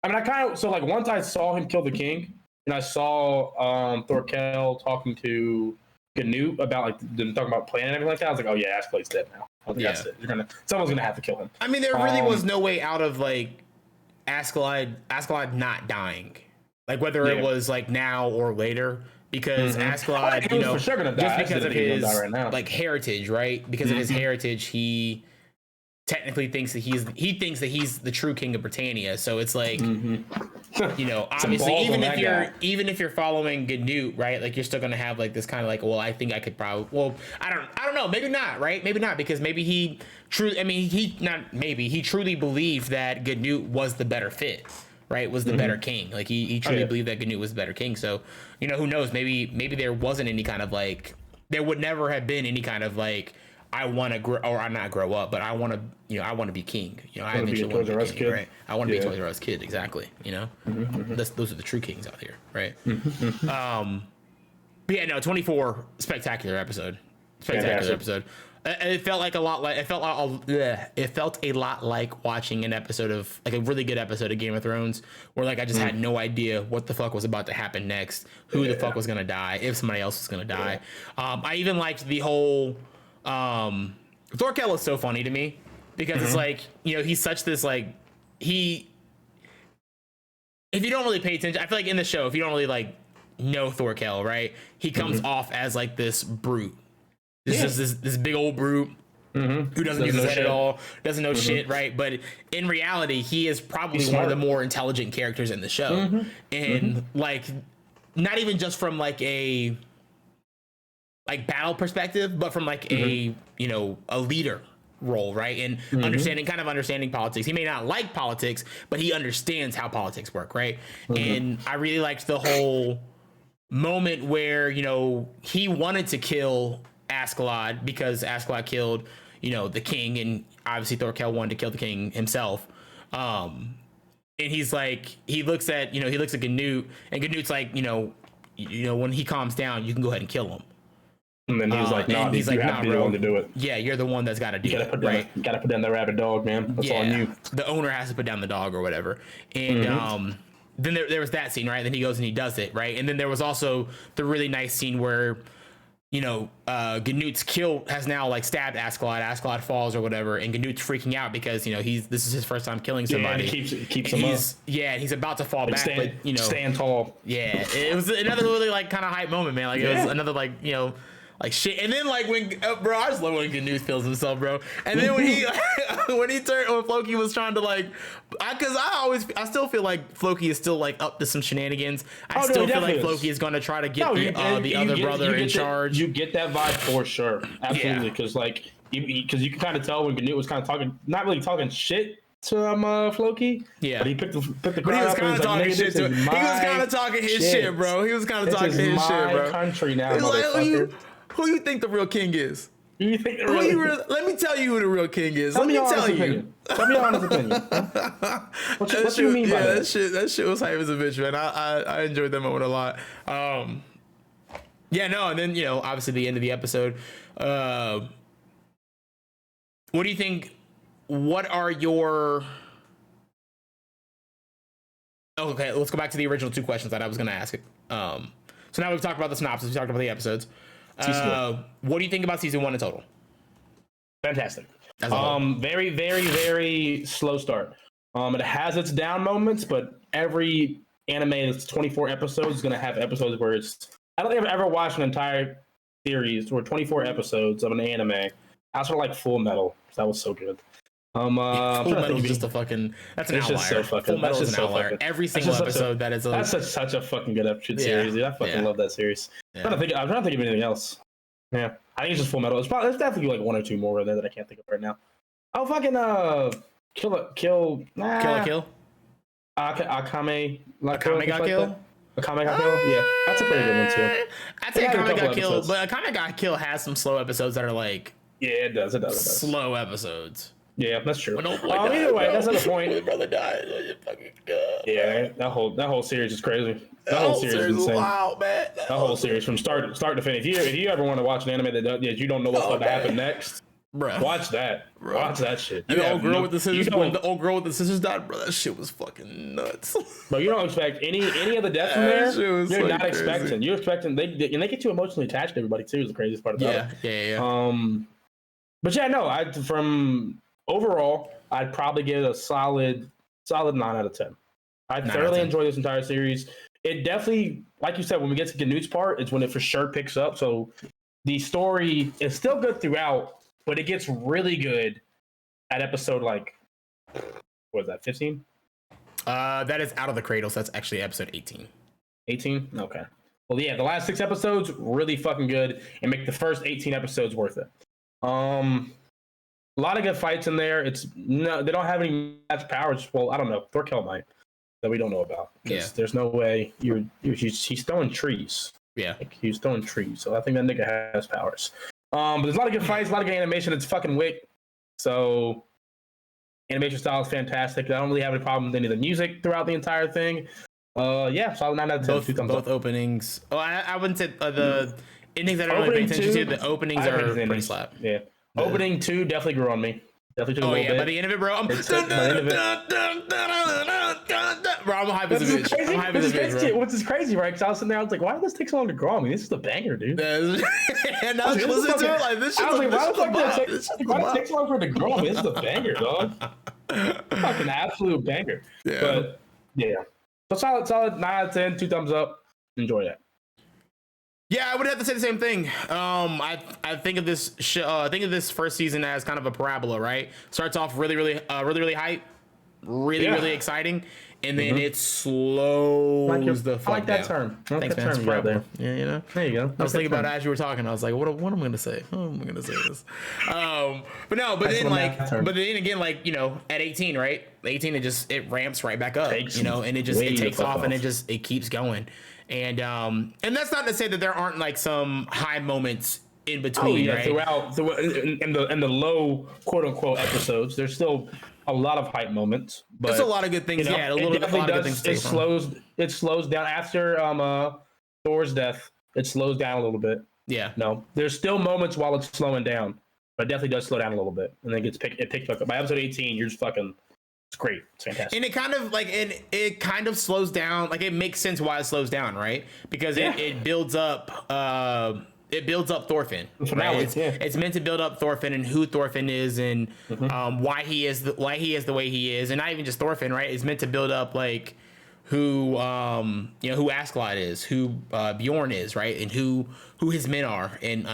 I mean, I kind of so like once I saw him kill the king, and I saw Thorkel talking to Canute about like them talking about planning and everything like that. I was like, oh yeah, Askeladd's dead now. I was like, that's it. Someone's gonna have to kill him. I mean, there really was no way out of like Askeladd not dying, like whether it was like now or later, because Askeladd, you know, sure just because of his like heritage, right? Because of his heritage, he technically thinks that he's the true king of Britannia. So it's like, you know, obviously, even if you're following Canute, right? Like you're still gonna have like this kind of like, well, I think I could probably, well, I don't know, maybe not, right? Maybe not, because maybe he truly believed that Canute was the better fit, right? Was the better king. Like he truly believed that Canute was the better king. So, you know, who knows? Maybe there wasn't any kind of like, there would never have been any kind of like, I want to grow, or I'm not grow up, but I want to, you know, I want to be king. You know, I eventually want to be king, right? I want to be a Toys R Us kid, exactly. You know, those are the true kings out here, right? But yeah, no, 24, spectacular episode. It felt like a lot like it felt a lot like watching an episode of like a really good episode of Game of Thrones, where like I just had no idea what the fuck was about to happen next, who the fuck was gonna die, if somebody else was gonna die. I even liked the whole. Thorkel is so funny to me because it's like, you know, he's such this like if you don't really pay attention, I feel like in the show, if you don't really like know Thorkel, right, he comes off as like this brute, this big old brute who doesn't use his head at all, doesn't know shit, right? But in reality, he is probably one of the more intelligent characters in the show, and like not even just from like a like battle perspective, but from like a, you know, a leader role, right? And understanding politics. He may not like politics, but he understands how politics work, right? And I really liked the whole moment where, you know, he wanted to kill Askeladd because Askeladd killed, you know, the king, and obviously Thorkel wanted to kill the king himself. And he's like, he looks at Canute, and Canute's like, you know, when he calms down, you can go ahead and kill him. And then he's like, "No, you have to be the one to do it. Yeah, you're the one that's got to do it, right? You got to put down the rabid dog, man. That's on you. The owner has to put down the dog or whatever." And then there was that scene, right? Then he goes and he does it, right? And then there was also the really nice scene where, you know, Canute's kill has now like stabbed Askeladd. Askeladd falls or whatever, and Canute's freaking out because, you know, this is his first time killing somebody. Yeah, and he keeps him up. Yeah, and he's about to fall back, but you know, stand tall. Yeah, it was another really like kind of hype moment, man. Like it was another like, you know. Like shit, and then like when bro, I just love when Canute feels himself, bro. And then when when Floki was trying to like, I still feel like Floki is still like up to some shenanigans. I still feel like Floki is going to try to get the other brother in charge. You get that vibe for sure, absolutely, because like you can kind of tell when Canute was kind of talking, not really talking shit to Floki. Yeah, but he picked the crowd. But he was kind of talking shit to him. He was kind of talking his shit, bro. He was kind of talking his shit, bro. Country now, motherfucker. Who you think the real king is? Let me tell you who the real king is. Let me tell you. Tell me your honest opinion. What you mean by that? That shit was hype as a bitch, man. I enjoyed that moment a lot. Yeah, no, and then, you know, obviously the end of the episode. What do you think? What are your... Okay, let's go back to the original two questions that I was going to ask. So now we've talked about the synopsis. We talked about the episodes. What do you think about season 1 in total? Fantastic. Very, very, very slow start. It has its down moments, but every anime that's 24 episodes is going to have episodes where it's... I don't think I've ever watched an entire series where 24 episodes of an anime. I sort of like Full Metal. That was so good. Full Metal is just a fucking... That's an outlier. Full Metal is an outlier. Every single episode that is... That's such a fucking good episode series, dude. I fucking love that series. I'm trying to think of anything else. Yeah. I think it's just Full Metal. There's definitely like one or two more in there that I can't think of right now. Oh, fucking... Kill a Kill? Akame got Kill? Akame got Kill? Yeah. That's a pretty good one, too. I'd say Akame got Kill, but Akame got Kill has some slow episodes that are like... Yeah, it does. Slow episodes. Yeah, that's true. Either way, that's not the point. My brother died. Yeah, that whole series is crazy. That whole series is insane. Wow, man. That whole series from start to finish. If you ever want to watch an anime that you don't know what's going to happen next, Bruh. Watch that. Bruh. Watch that shit. And the old girl with the scissors. When the old girl with the scissors died, bro, that shit was fucking nuts. But you don't expect any of the deaths from there. You're not expecting. You're expecting they get you emotionally attached to everybody too. Is the craziest part about it. Yeah. But yeah, no. From overall, I'd probably give it a solid 9 out of 10. I thoroughly enjoyed this entire series. It definitely, like you said, when we get to the Knut's part, it's when it for sure picks up. So the story is still good throughout, but it gets really good at episode like, what is that, 15? That is Out of the Cradle, so that's actually episode 18. 18? Okay. Well, yeah, the last 6 episodes really fucking good and make the first 18 episodes worth it. A lot of good fights in there. They don't have any match powers. Well, I don't know. Thorkel might that we don't know about. Yeah. There's no way he's throwing trees. Yeah. Like, he's throwing trees. So I think that nigga has powers. But there's a lot of good fights, a lot of good animation. It's fucking wick. So animation style is fantastic. I don't really have any problem with any of the music throughout the entire thing. Yeah, solid 9 out of 10. Both openings. Oh, I wouldn't say the endings that I don't really pay attention to. The openings are pretty slap. Yeah. Opening 2 definitely grew on me. Definitely took a little bit. By the end of it, bro, I'm hyped as a bitch. Which is crazy, right? Because I was sitting there, I was like, why did this take so long to grow on me? This is a banger, dude. And I was listening to it like, this shit. I was like, why did it take so long for it to grow on me? This is a banger, dog. Fucking absolute banger. Yeah. But, yeah. So solid 9 out of 10, 2 thumbs up. Enjoy that. Yeah, I would have to say the same thing. I think of this this first season as kind of a parabola, right? Starts off really hype, really exciting, and then it slows the fuck down. I like that term. Thanks, man. It's parabola. Yeah, you know. There you go. I was thinking about it as you were talking. I was like, what am I going to say? How am I going to say this? But then again, like, you know, at 18, right? 18, it ramps right back up, you know, and it takes off and it keeps going. And that's not to say that there aren't like some high moments in between, right? Throughout in the low quote unquote episodes, there's still a lot of hype moments. But there's a lot of good things. You know, a lot of good things. It slows down after Thor's death. It slows down a little bit. Yeah. No, there's still moments while it's slowing down, but it definitely does slow down a little bit, and then it picks back up. By episode 18, you're just fucking. It's great. It's fantastic. And it kind of slows down. Like, it makes sense why it slows down, right? Because it builds up Thorfinn. Right? It's meant to build up Thorfinn and who Thorfinn is and why he is the way he is, and not even just Thorfinn, right? It's meant to build up like who who Askeladd is, who Bjorn is, right? And who his men are and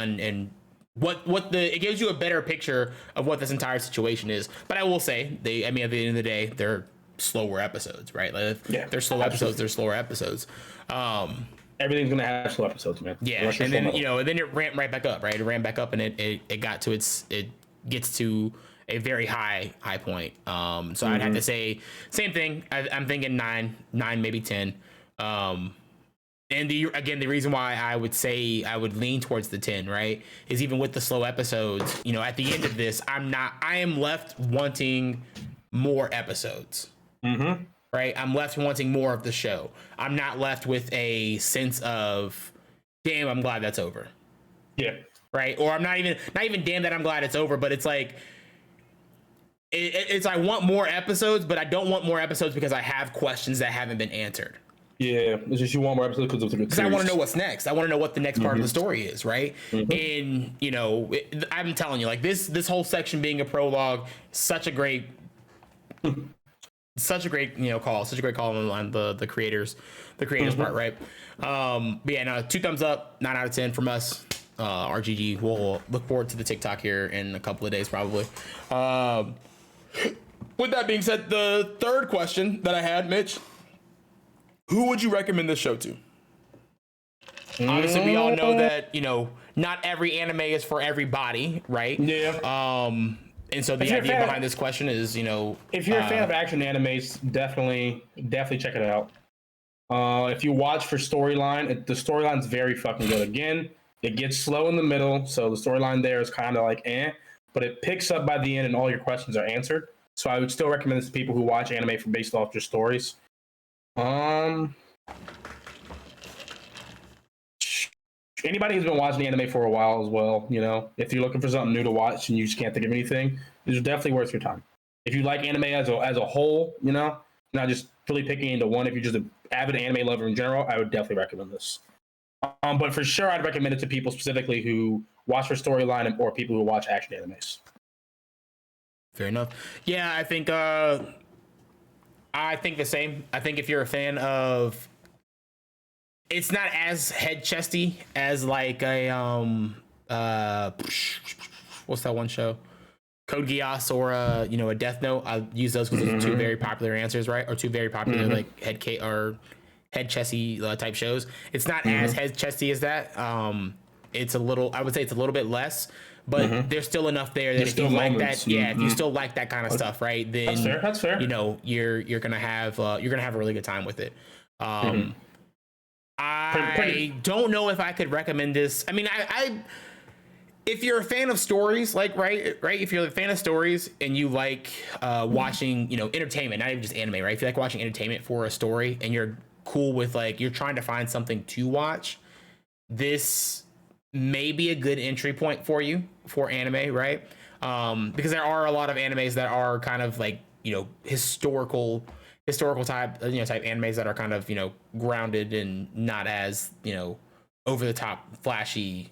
it gives you a better picture of what this entire situation is. But I will say at the end of the day, they're slower episodes, right? Like, they're slow episodes. They're slower episodes. Everything's gonna have slow episodes, man. Yeah, and then then it ramped right back up, right? It ramped back up, and it gets to a very high point. So I'd have to say same thing. I'm thinking 9, maybe 10. And the reason why I would say I would lean towards the 10, right, is even with the slow episodes, you know, at the end of this, I am left wanting more episodes. Right? I'm left wanting more of the show. I'm not left with a sense of, damn, I'm glad that's over. Yeah. Right? Or I'm not even damn that I'm glad it's over, but it's like, it's I want more episodes, but I don't want more episodes because I have questions that haven't been answered. Yeah, it's just you want more episodes because I want to know what's next. I want to know what the next part of the story is, right? And you know, I'm telling you, like this whole section being a prologue, such a great call, such a great call on the creators part, right? But yeah, no, 2 thumbs up, 9 out of 10 from us. RGG. We'll look forward to the TikTok here in a couple of days, probably. With that being said, the third question that I had, Mitch. Who would you recommend this show to? Obviously, we all know that, you know, not every anime is for everybody, right? Yeah. And so the idea behind this question is, you know, if you're a fan of action animes, definitely check it out. If you watch for storyline, the storyline's very fucking good. Again, it gets slow in the middle, so the storyline there is kind of like but it picks up by the end and all your questions are answered. So I would still recommend this to people who watch anime based off your stories. anybody who's been watching anime for a while as well, if you're looking for something new to watch and you just can't think of anything, this is definitely worth your time. If you like anime as a whole, not just really picking into one. If you're just an avid anime lover in general, I would definitely recommend this. But for sure, I'd recommend it to people specifically who watch for storyline or people who watch action animes. Fair enough. Yeah, I think the same. I think if you're a fan of, it's not as head chesty as like a what's that one show? Code Geass or a Death Note. I use those because those are two very popular answers, right? Or two very popular like head chesty type shows. It's not as head chesty as that. It's a little. I would say it's a little bit less, but there's still enough there that if you like that, if you still like that kind of stuff, right? Then that's fair. You're gonna have a really good time with it. I don't know if I could recommend this. I mean, I if you're a fan of stories, like right, if you're a fan of stories and you like watching, entertainment, not even just anime, right? If you like watching entertainment for a story and you're cool with like you're trying to find something to watch, this may be a good entry point for you for anime, right? Because there are a lot of animes that are kind of like historical type animes that are kind of grounded and not as over the top, flashy,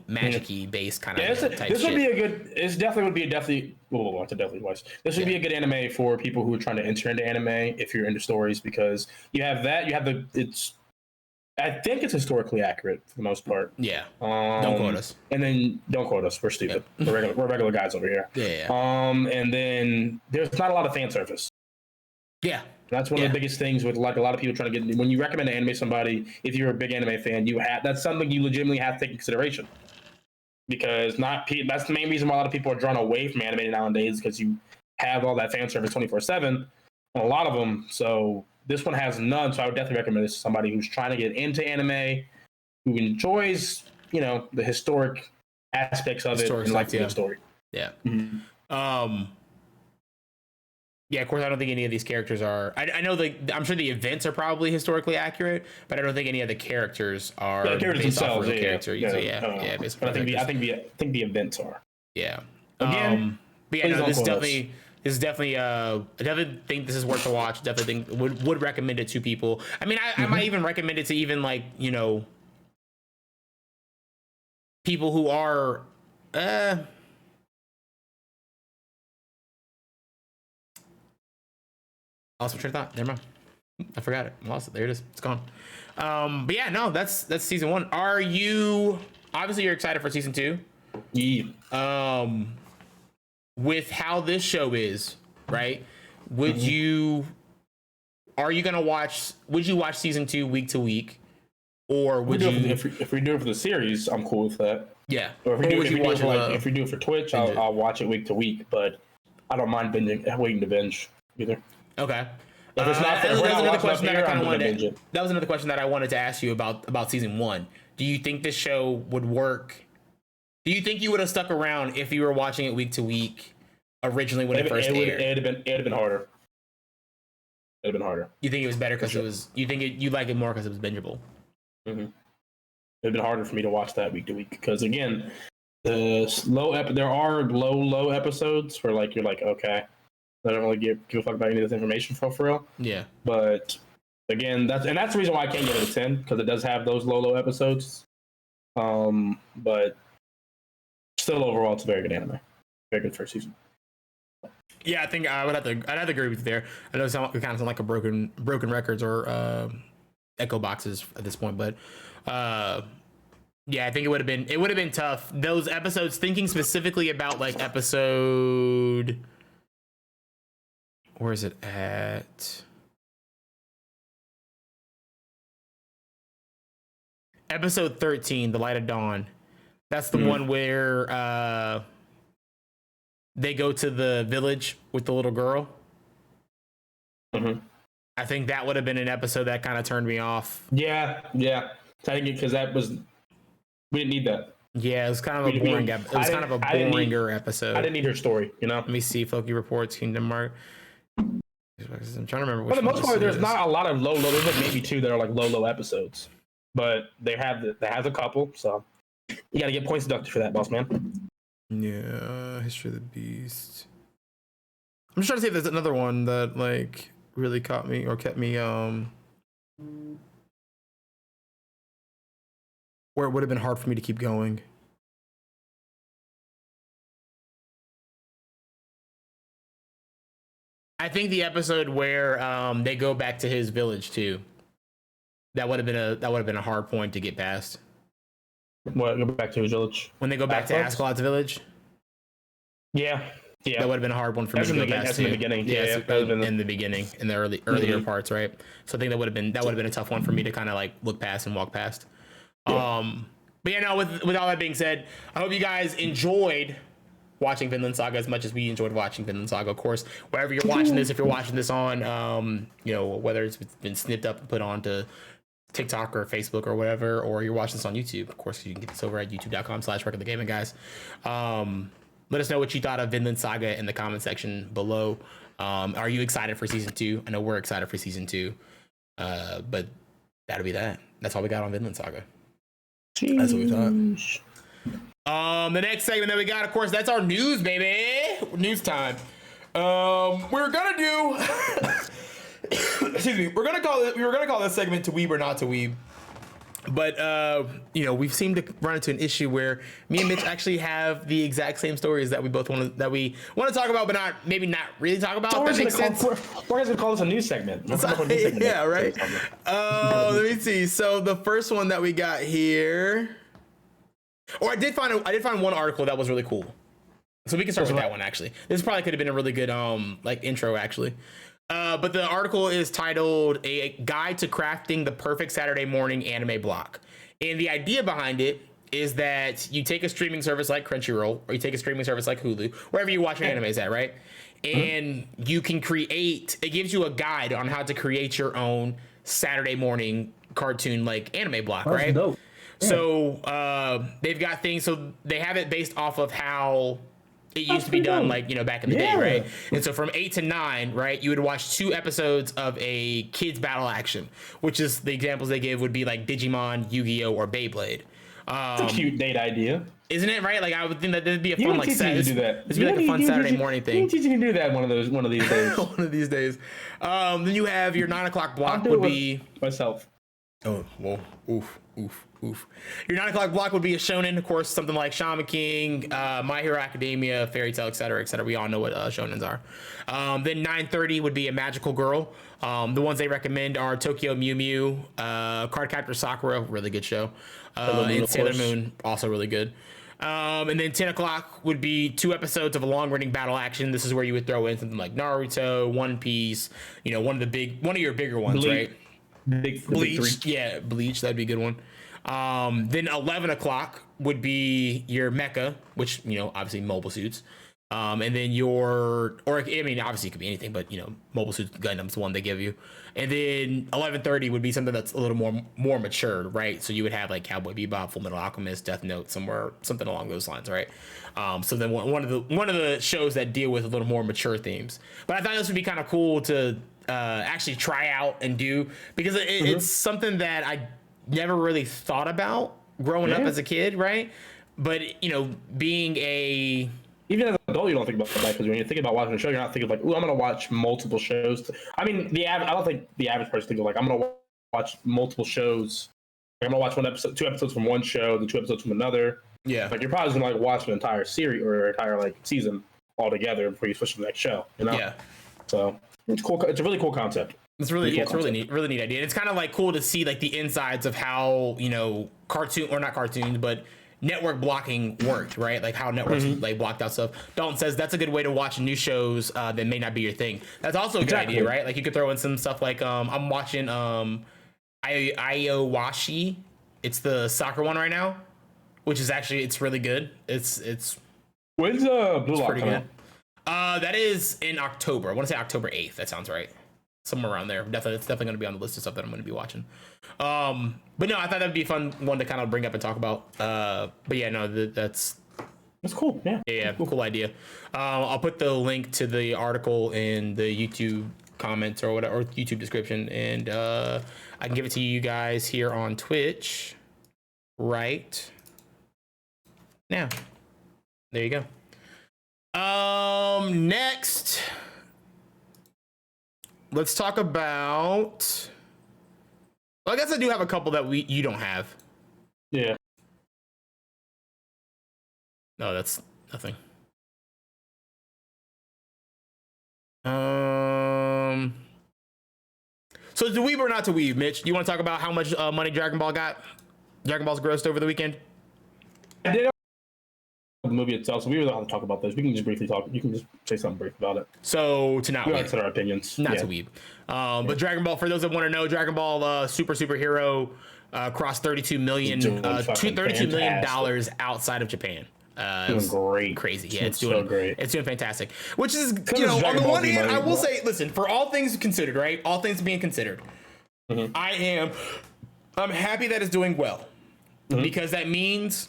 magic-y based kind of type this shit. Would be a good. This definitely would be a definitely. Well, it's a definitely voice. This would be a good anime for people who are trying to enter into anime if you're into stories, because you have that. You have the. It's. I think it's historically accurate for the most part. Yeah. Don't quote us. And then don't quote us. We're stupid. Yep. We're regular guys over here. Yeah. And then there's not a lot of fan service. Yeah. That's one of the biggest things with like a lot of people trying to get. When you recommend an anime to somebody, if you're a big anime fan, that's something you legitimately have to take into consideration. Because that's the main reason why a lot of people are drawn away from anime nowadays, because you have all that fan service 24/7, a lot of them. So this one has none. So I would definitely recommend this to somebody who's trying to get into anime, who enjoys the historic aspects of it and likes the story. Yeah. Yeah, of course, I don't think any of these characters are. I know I'm sure the events are probably historically accurate, but I don't think any of the characters are. The characters themselves, characters. But I think the events are. Yeah. Again, but yeah, no, this is definitely. I definitely think this is worth a watch. Definitely think would recommend it to people. I mean, I might even recommend it to even like people who are. Lost my train of thought. Never mind. I forgot it. I lost it. There it is. It's gone. But yeah, no, that's season 1. Are you obviously you're excited for season 2? Yeah. With how this show is, right? Would you watch season 2 week to week? Or would you if we do it for the series, I'm cool with that. Yeah. Or if we do it for Twitch, I'll watch it week to week, but I don't mind waiting to binge either. Okay. If it's not, that was another question that I wanted to ask you about season 1. Do you think this show would work? Do you think you would have stuck around if you were watching it week to week originally when it first aired? It'd have been harder. It'd have been harder. You think it was better because it was? You think you like it more because it was bingeable? Mm-hmm. It'd been harder for me to watch that week to week because again, there are low episodes where like you're like okay. I don't really give a fuck about any of this information for real. Yeah. But again, that's the reason why I can't give it a 10, because it does have those low episodes. But still overall it's a very good anime. Very good first season. Yeah, I think I'd have to agree with you there. I know it kind of sound like a broken records or echo boxes at this point, but yeah, I think it would have been tough. Those episodes, thinking specifically about like episode. Where is it at? Episode 13, The Light of Dawn. That's the one where they go to the village with the little girl. Mm-hmm. I think that would have been an episode that kind of turned me off. Yeah. I think because we didn't need that. Yeah, it was kind of a boring episode. It was kind of a boringer episode. I didn't need her story, Let me see. Floki reports Kingdom Hearts. I'm trying to remember. For the most part, there's not a lot of low. There's like maybe 2 that are like low episodes. but they have a couple, so you got to get points deducted for that, boss man. Yeah, History of the Beast. I'm just trying to see if there's another one that like really caught me or kept me where it would have been hard for me to keep going. I think the episode where they go back to his village too. That would have been a hard point to get past. What, go back to his village? When they go back to Askeladd's village. Yeah. That would have been a hard one for me to go past. That's in the beginning. Yeah, in the beginning, in the earlier parts, right? So I think that would have been a tough one for me to kind of like look past and walk past. Yeah. But yeah, no. With all that being said, I hope you guys enjoyed watching Vinland Saga as much as we enjoyed watching Vinland Saga. Of course, wherever you're watching this, if you're watching this on, whether it's been snipped up and put onto TikTok or Facebook or whatever, or you're watching this on YouTube, of course, you can get this over at youtube.com/RecordTheGaming, guys. Let us know what you thought of Vinland Saga in the comment section below. Are you excited for season 2? I know we're excited for season 2, but that'll be that. That's all we got on Vinland Saga. Jeez. That's what we thought. The next segment that we got, of course, that's our news, baby. News time. We're gonna do. Excuse me. We were gonna call this segment "To Weeb or Not to Weeb," but we seem to run into an issue where me and Mitch actually have the exact same stories that we both want to talk about, but not really talk about. We're gonna call this a news segment. Yeah, right. Let me see. So the first one that we got here. Or I did find one article that was really cool. So we can start with that one, actually. This probably could have been a really good intro, actually. But the article is titled "A Guide to Crafting the Perfect Saturday Morning Anime Block." And the idea behind it is that you take a streaming service like Crunchyroll, or you take a streaming service like Hulu, wherever you watch your animes at, right? And you can it gives you a guide on how to create your own Saturday morning cartoon like anime block, right? Dope. So they've got things, so they have it based off of how it used to be done, like, back in the day, right? And so from 8 to 9, right, you would watch 2 episodes of a kids battle action, which is the examples they give would be like Digimon, Yu-Gi-Oh, or Beyblade. It's a cute date idea, isn't it? Right? Like, I would think that it'd be a fun do that. It'd be like a fun Saturday morning thing. You can do that one of these days. One of these days. Then you have your 9 o'clock block would be myself. Oh, well, oof. Your 9 o'clock block would be a shonen, of course, something like Shaman King, My Hero Academia, Fairy Tail, etc., etc. We all know what shonens are. Then 9:30 would be a magical girl. The ones they recommend are Tokyo Mew Mew, Cardcaptor Sakura, really good show, and Sailor Moon, also really good. And then 10 o'clock would be 2 episodes of a long-running battle action. This is where you would throw in something like Naruto, One Piece, one of your bigger ones, right? Bleach, yeah, Bleach, that'd be a good one. Then 11 o'clock would be your mecha, which, obviously mobile suits. And then obviously it could be anything, but, Mobile Suit Gundam's the one they give you. And then 11:30 would be something that's a little more mature, right? So you would have like Cowboy Bebop, Full Metal Alchemist, Death Note, something along those lines, right? So then one of the shows that deal with a little more mature themes. But I thought this would be kind of cool to actually try out and do, because it's something that I never really thought about growing up as a kid, right? But being even as an adult, you don't think about that, because when you're thinking about watching a show, you're not thinking like, "Ooh, I'm gonna watch multiple shows." I mean, I don't think the average person thinks like, "I'm gonna watch multiple shows. Like, I'm gonna watch 2 episodes from one show, then 2 episodes from another." Yeah, like you're probably gonna like watch an entire series or an entire like season all together before you switch to the next show. Yeah. So it's cool. It's a really cool concept. It's really really neat idea. And it's kind of like cool to see like the insides of how cartoon, or not cartoons, but network blocking worked, right? Like how networks like blocked out stuff. Dalton says that's a good way to watch new shows that may not be your thing. That's also a good idea, right? Like you could throw in some stuff like I'm watching Ayowashi. It's the soccer one right now, which is actually it's really good. It's when's Blue Lock pretty good. That is in October. I want to say October 8th. That sounds right. Somewhere around there. It's definitely going to be on the list of stuff that I'm going to be watching. But no, I thought that'd be a fun one to kind of bring up and talk about. But yeah, no, that's cool. Yeah, cool idea. I'll put the link to the article in the YouTube comments or whatever, or YouTube description, and I can give it to you guys here on Twitch right now. There you go. Next, let's talk about. Well, I guess I do have a couple that you don't have. Yeah. No, that's nothing. So to weeb or not to weeb, Mitch? Do you want to talk about how much money Dragon Ball's grossed over the weekend? I did the movie itself, so we really don't have to talk about this. We can just briefly talk. You can just say something brief about it. So to not weeb. Our opinions. Not to weeb. But Dragon Ball, for those that want to know, Dragon Ball superhero crossed $32 million outside of Japan. Doing great. Crazy. Yeah, it's doing so great. It's doing fantastic. Which is, on the one hand, I will say, listen, for all things considered, right? All things being considered, I'm happy that it's doing well. Because that means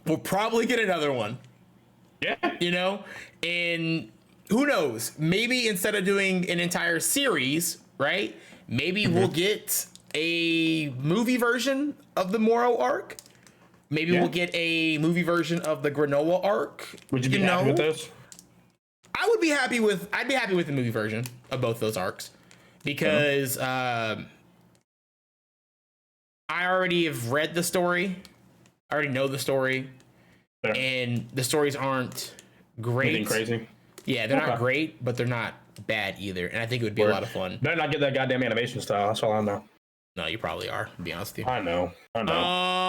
we'll probably get another one. Yeah. And who knows? Maybe instead of doing an entire series, right? Maybe we'll get a movie version of the Moro arc. Maybe we'll get a movie version of the Granola arc. Would you be happy with this? I'd be happy with the movie version of both those arcs because I already have read the story. I already know the story. Fair. And the stories aren't great. Anything crazy? Yeah, they're not great, but they're not bad either. And I think it would be a lot of fun. Better not get that goddamn animation style. That's all I know. No, you probably are, to be honest with you. I know.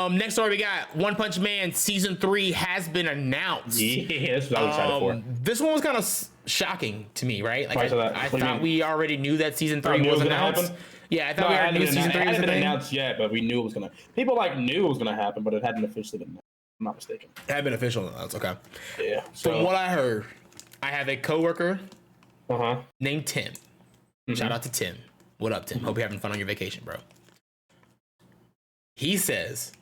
Next story we got One Punch Man season 3 has been announced. Yeah, that's what I was excited for. This one was kind of shocking to me, right? Like I thought we already knew that season 3 was announced. Yeah, I thought we already knew season 3 was announced. It hadn't been announced yet, but we knew it was gonna. People knew it was gonna happen, but it hadn't officially been announced. I'm not mistaken. It had been official announced. Okay. Yeah. From what I heard, I have a coworker named Tim. Shout out to Tim. What up, Tim? Hope you're having fun on your vacation, bro. He says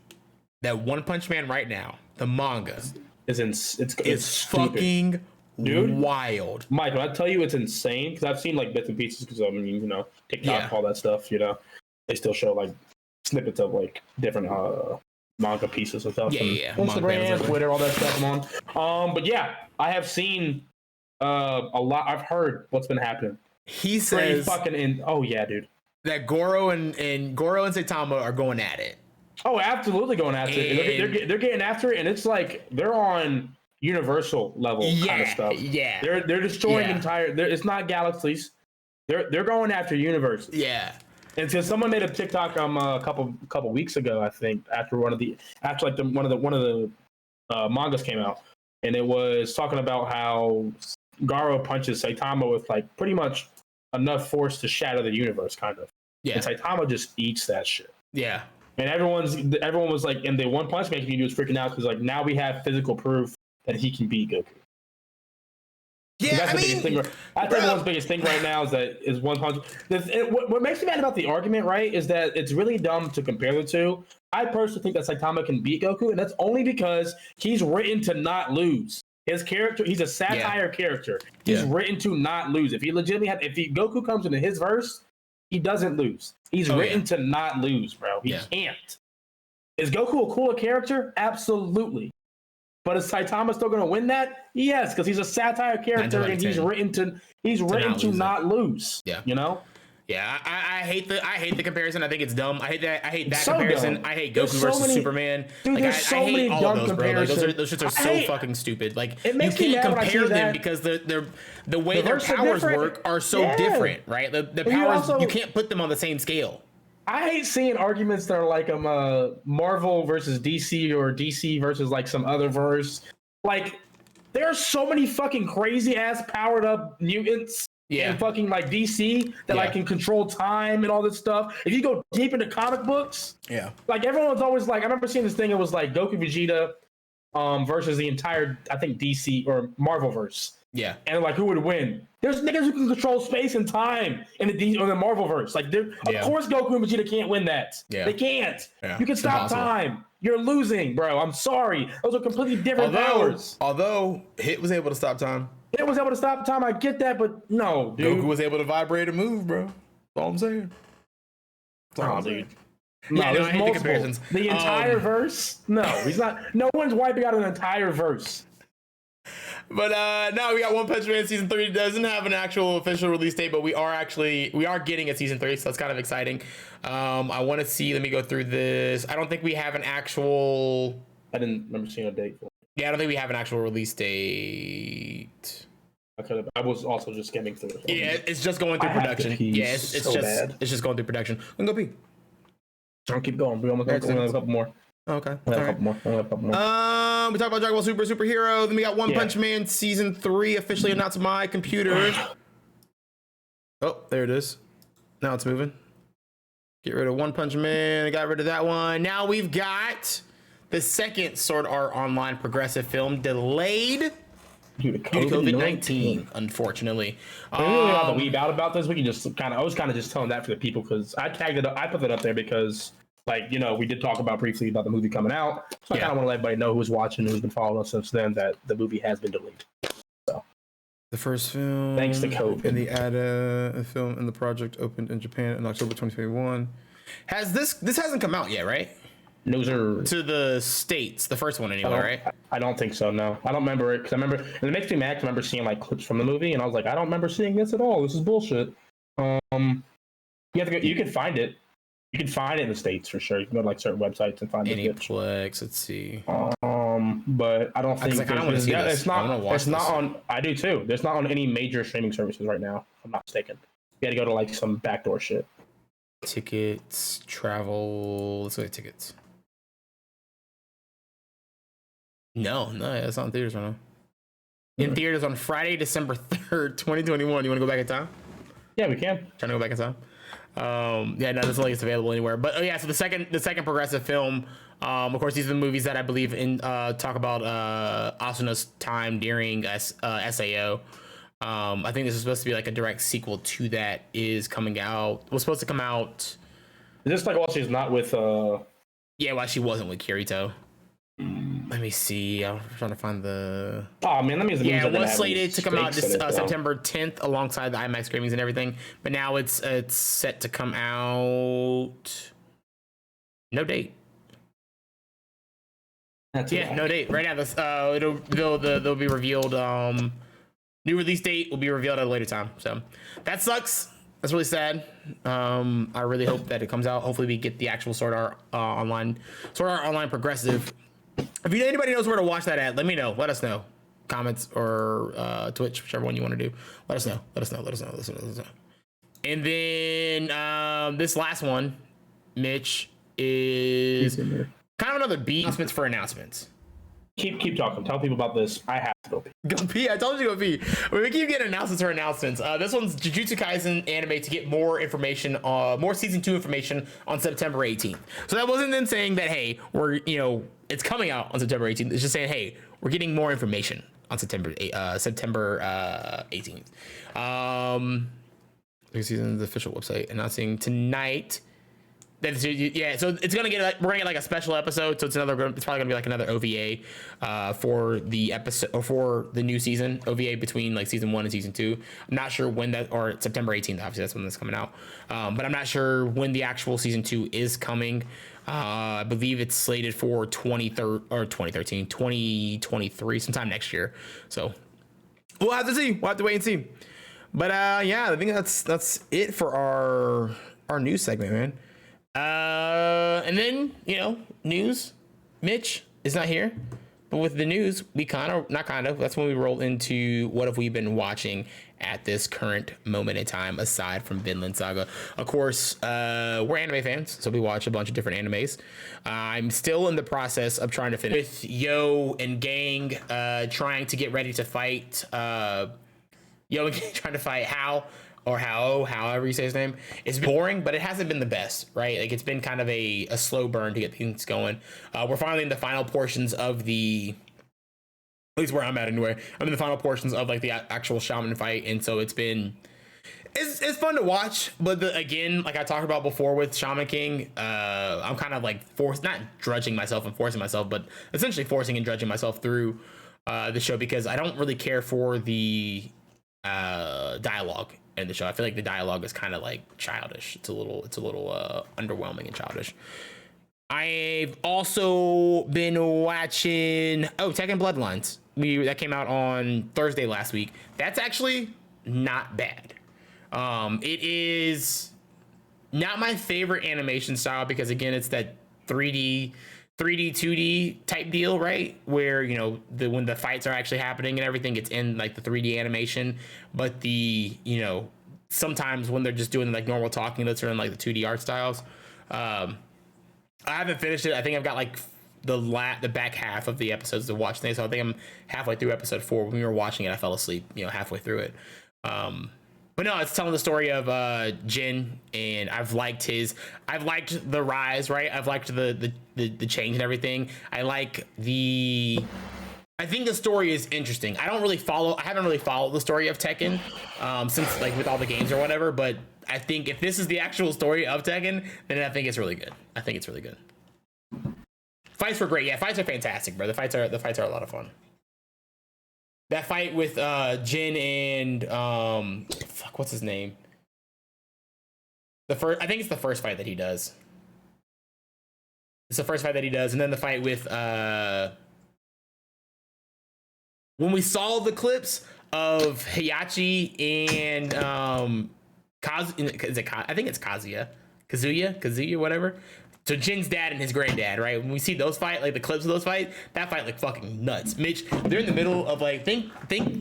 that One Punch Man right now, the manga, it's fucking wild. Mike, when I tell you it's insane, because I've seen like bits and pieces, because TikTok, all that stuff, they still show like snippets of like different manga pieces and stuff. Instagram, Twitter, all that stuff I'm on. But yeah, I have seen a lot. I've heard what's been happening. He says dude. That Goro and Saitama are going at it. Oh, absolutely going after it. They're getting after it, and it's like they're on universal level kind of stuff. Yeah, they're destroying entire. It's not galaxies. They're going after universes. Yeah, and so someone made a TikTok a couple weeks ago, I think, after one of the mangas came out, and it was talking about how Garo punches Saitama with like pretty much enough force to shatter the universe, kind of. Yeah, and Saitama just eats that shit. Yeah. And everyone was like, and the One Punch Man community was freaking out because like now we have physical proof that he can beat Goku. Yeah, that's the biggest thing. I think everyone's biggest thing right now is One Punch. What makes me mad about the argument, right, is that it's really dumb to compare the two. I personally think that Saitama can beat Goku, and that's only because he's written to not lose. His character, he's a satire character. He's written to not lose. If he legitimately Goku comes into his verse, he doesn't lose. He's written to not lose, bro. He can't. Is Goku a cooler character? Absolutely. But is Saitama still going to win that? Yes, because he's a satire character and he's written to not lose. Yeah. Yeah, I hate the comparison. I think it's dumb. I hate that so comparison. Dumb. I hate Goku versus Superman. Dude, there's so many all dumb of those, bro. Like, those shits are so fucking stupid. Like you can't compare them because the way their powers work are so different, right? The powers you can't put them on the same scale. I hate seeing arguments that are like Marvel versus DC or DC versus like some other verse. Like there are so many fucking crazy ass powered up mutants. Yeah, and fucking like DC that like can control time and all this stuff. If you go deep into comic books, like everyone's always like, I remember seeing this thing. It was like Goku Vegeta versus the entire, I think DC or Marvel verse. Yeah, and like who would win? There's niggas who can control space and time in the Marvel verse. Like, of course Goku and Vegeta can't win that. Yeah, they can't. Yeah. You can stop time. You're losing, bro. I'm sorry. Those are completely different powers. Although Hit was able to stop time. It was able to stop time. I get that, but no, dude. Goku was able to vibrate and move, bro. That's all I'm saying. Dude. No, yeah, there's multiple comparisons. The entire verse? No, he's not. No one's wiping out an entire verse. But no, we got One Punch Man season 3. It doesn't have an actual official release date, but we are getting a season 3, so that's kind of exciting. I want to see. Let me go through this. I don't think we have an actual. I didn't remember seeing a date for it. Yeah, I don't think we have an actual release date. I was also just skimming through it. Yeah, it's just going through production. Yeah, it's just going through production. We can go pee. I'll keep going. We almost have a couple more. Okay. We have a couple more. We talked about Dragon Ball Superhero. Then we got One Punch Man season 3 officially announced my computer. Oh, there it is. Now it's moving. Get rid of One Punch Man. I got rid of that one. Now we've got the second Sword Art Online progressive film delayed due to COVID-19, unfortunately. We really have to weeb out about this. We can just I was kind of just telling that for the people because I tagged it up. I put it up there because, we did talk about briefly about the movie coming out. So I kind of want to let everybody know who's watching, who's been following us since then, that the movie has been delayed. So the first film, thanks to COVID, and the ADA film and the project opened in Japan in October 2021. Has this hasn't come out yet, right? No, sir. To the States, the first one anyway, right? I don't think so, no. I don't remember it, because and it makes me mad because I remember seeing clips from the movie, and I was like, I don't remember seeing this at all. This is bullshit. You have to go, you can find it. You can find it in the States for sure. You can go to certain websites and find it. Aniplex, let's see. But I don't think I kind of want to see this. It's not on. I do too. It's not on any major streaming services right now. If I'm not mistaken. You got to go to some backdoor shit. Tickets, travel. Let's go to tickets. No, it's not in theaters right now. In theaters on Friday, December 3rd, 2021. You want to go back in time? Yeah, we can. Trying to go back in time. No, this link is available anywhere. But so the second progressive film. Of course, these are the movies that I believe in talk about Asuna's time during SAO. I think this is supposed to be a direct sequel to that is coming out. Was supposed to come out. Is this while she's not with? Yeah, while she wasn't with Kirito. Let me see. I'm trying to find the. Oh man, that means the it was slated to come out this September 10th alongside the IMAX screenings and everything, but now it's set to come out. No date. No date. Right now, this they'll be revealed. New release date will be revealed at a later time. So that sucks. That's really sad. I really hope that it comes out. Hopefully, we get the actual Sword Art Online progressive. If anybody knows where to watch that at, let me know. Let us know. Comments or Twitch, whichever one you want to do. Let us know. And then this last one, Mitch, is kind of another B announcements for announcements. Keep talking. Tell people about this. I have to go pee. Go pee. I told you to go pee. We keep getting announcements for announcements. This one's Jujutsu Kaisen anime to get more information, more season 2 information on September 18th. So that wasn't then saying that, hey, we're, it's coming out on September 18th. It's just saying, hey, we're getting more information on September 18th. Season's official website announcing tonight. So it's gonna get we're gonna get a special episode. So it's probably gonna be another OVA for the episode or for the new season OVA between season 1 and season 2. I'm not sure when that, or September 18th. Obviously that's when that's coming out. But I'm not sure when the actual season 2 is coming. I believe it's slated for 2023, sometime next year. So we'll have to see. We'll have to wait and see. But I think that's it for our news segment, man. And then, news, Mitch is not here, but with the news, that's when we roll into what have we been watching at this current moment in time, aside from Vinland Saga. Of course, we're anime fans, so we watch a bunch of different animes. I'm still in the process of trying to finish with Yo and gang, trying to get ready to fight, Yo and gang trying to fight however you say his name. It's boring, but it hasn't been the best, right? It's been kind of a slow burn to get things going. We're finally in the final portions of at least where I'm at anyway. I'm in the final portions of the actual shaman fight, and so it's fun to watch. But again, I talked about before with Shaman King, I'm kind of not drudging myself and forcing myself, but essentially forcing and drudging myself through the show, because I don't really care for the dialogue in the show. I feel like the dialogue is kind of like childish. It's a little underwhelming and childish. I've also been watching Tekken Bloodlines. That came out on Thursday last week. That's actually not bad. It is not my favorite animation style because, again, it's that 3D 2D type deal, right? Where, you know, when the fights are actually happening and everything, it's in like the 3D animation. But the, you know, sometimes when they're just doing like normal talking, that's in like the 2D art styles. I haven't finished it. I think I've got like the back half of the episodes to watch today. So I think I'm halfway through episode 4. When we were watching it, I fell asleep, you know, halfway through it. But no, it's telling the story of Jin, and I've liked the rise, right? I've liked the change and everything. I think the story is interesting. I haven't really followed the story of Tekken since, like, with all the games or whatever, but I think if this is the actual story of Tekken, then I think it's really good. Fights were great. Yeah, fights are fantastic, bro. The fights are a lot of fun. That fight with Jin and what's his name? I think it's the first fight that he does. It's the first fight that he does, and then the fight with when we saw the clips of Heihachi and I think it's Kazuya, whatever. So Jin's dad and his granddad, right? When we see those fight, like the clips of those fights, that fight like fucking nuts. Mitch, they're in the middle of like think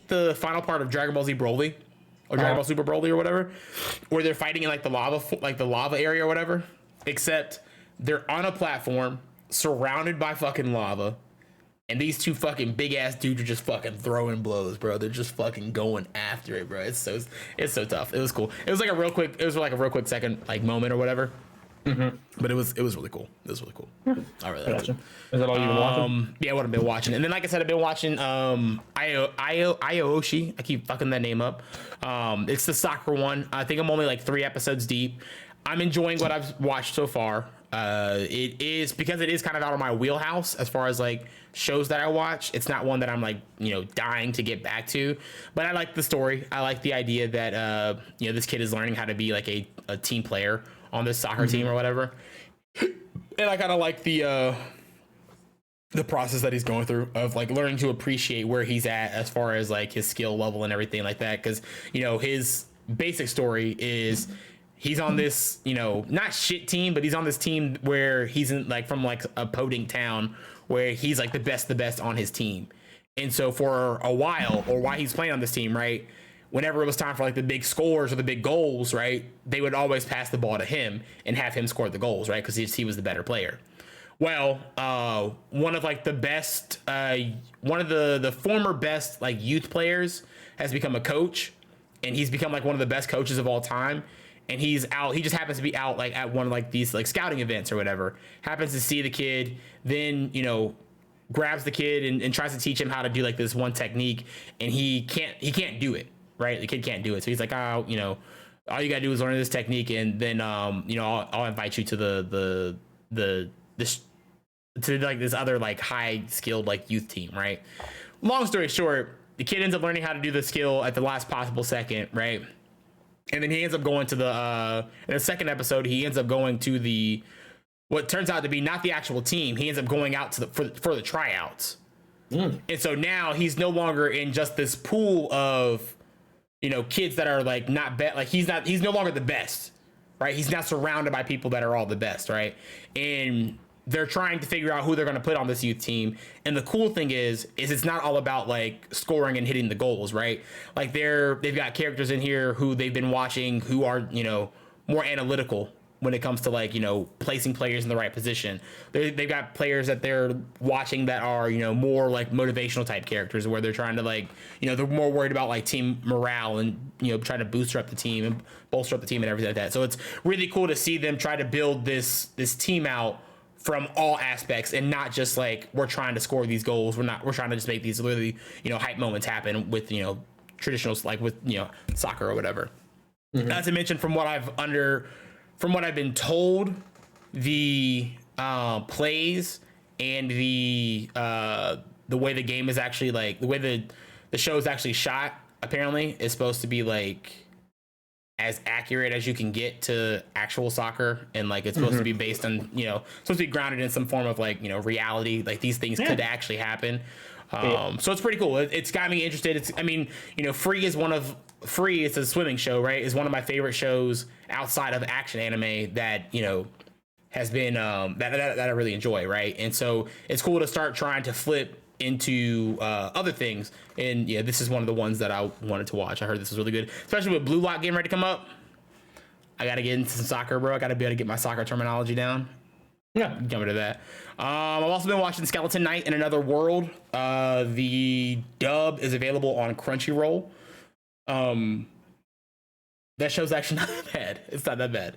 the final part of Dragon Ball Z Broly or Dragon Ball Super Broly or whatever, where they're fighting in like the lava area or whatever. Except they're on a platform surrounded by fucking lava, and these two fucking big ass dudes are just fucking throwing blows, bro. They're just fucking going after it, bro. It's so tough. It was cool. It was like a real quick second like moment or whatever. Mm-hmm. But it was really cool. I really liked it. Is that all you've been watching? Yeah, what I've been watching. And then, like I said, I've been watching Aoshi. I keep fucking that name up. It's the soccer one. I think I'm only like 3 episodes deep. I'm enjoying what I've watched so far. It is because it is kind of out of my wheelhouse as far as like shows that I watch. It's not one that I'm like, you know, dying to get back to, but I like the story. I like the idea that you know, this kid is learning how to be like a team player on this soccer team or whatever. And I kind of like the process that he's going through of like learning to appreciate where he's at as far as like his skill level and everything like that. Cause you know, his basic story is he's on this, you know, not shit team, but he's on this team where he's in like from like a podunk town where he's like the best on his team. And so for a while, or while he's playing on this team, right, whenever it was time for like the big scores or the big goals, right, they would always pass the ball to him and have him score the goals, right, because he was the better player. Well, one of like the best, one of the former best like youth players has become a coach, and he's become like one of the best coaches of all time. And he's out. He just happens to be out like at one of like these like scouting events or whatever. Happens to see the kid, then, you know, grabs the kid and tries to teach him how to do like this one technique, and he can't do it. Right, the kid can't do it, so he's like, oh, you know, all you gotta do is learn this technique, and then you know, I'll invite you to to like this other like high skilled like youth team, right? Long story short, the kid ends up learning how to do the skill at the last possible second, right? And then he ends up going to in the second episode, he ends up going to what turns out to be not the actual team. He ends up going out to for the tryouts, and so now he's no longer in just this pool of, you know, kids that are like not like he's no longer the best, right? He's not surrounded by people that are all the best, right? And they're trying to figure out who they're going to put on this youth team. And the cool thing is it's not all about like scoring and hitting the goals, right? Like they've got characters in here who they've been watching who are, you know, more analytical when it comes to like, you know, placing players in the right position. They've got players that they're watching that are, you know, more like motivational type characters where they're trying to like, you know, they're more worried about like team morale and, you know, trying to bolster up the team and everything like that. So it's really cool to see them try to build this team out from all aspects, and not just like we're trying to score these goals. We're trying to just make these literally, you know, hype moments happen with, you know, traditional like with, you know, soccer or whatever. Mm-hmm. Not to mention from what I've been told, the plays and the the way the game is actually like the way the show is actually shot. Apparently, is supposed to be like as accurate as you can get to actual soccer, and like it's supposed to be based on supposed to be grounded in some form of like reality. Like these things could actually happen. So it's pretty cool. It's got me interested. Free, it's a swimming show, right? Is one of my favorite shows outside of action anime that has been that I really enjoy, right? And so it's cool to start trying to flip into other things, and this is one of the ones that I wanted to watch. I heard this was really good, especially with Blue Lock getting ready to come up. I gotta get into some soccer, bro. I gotta be able to get my soccer terminology down. Yeah, coming to that. I've also been watching Skeleton Knight in Another World. The dub is available on Crunchyroll. That show's actually not that bad. It's not that bad.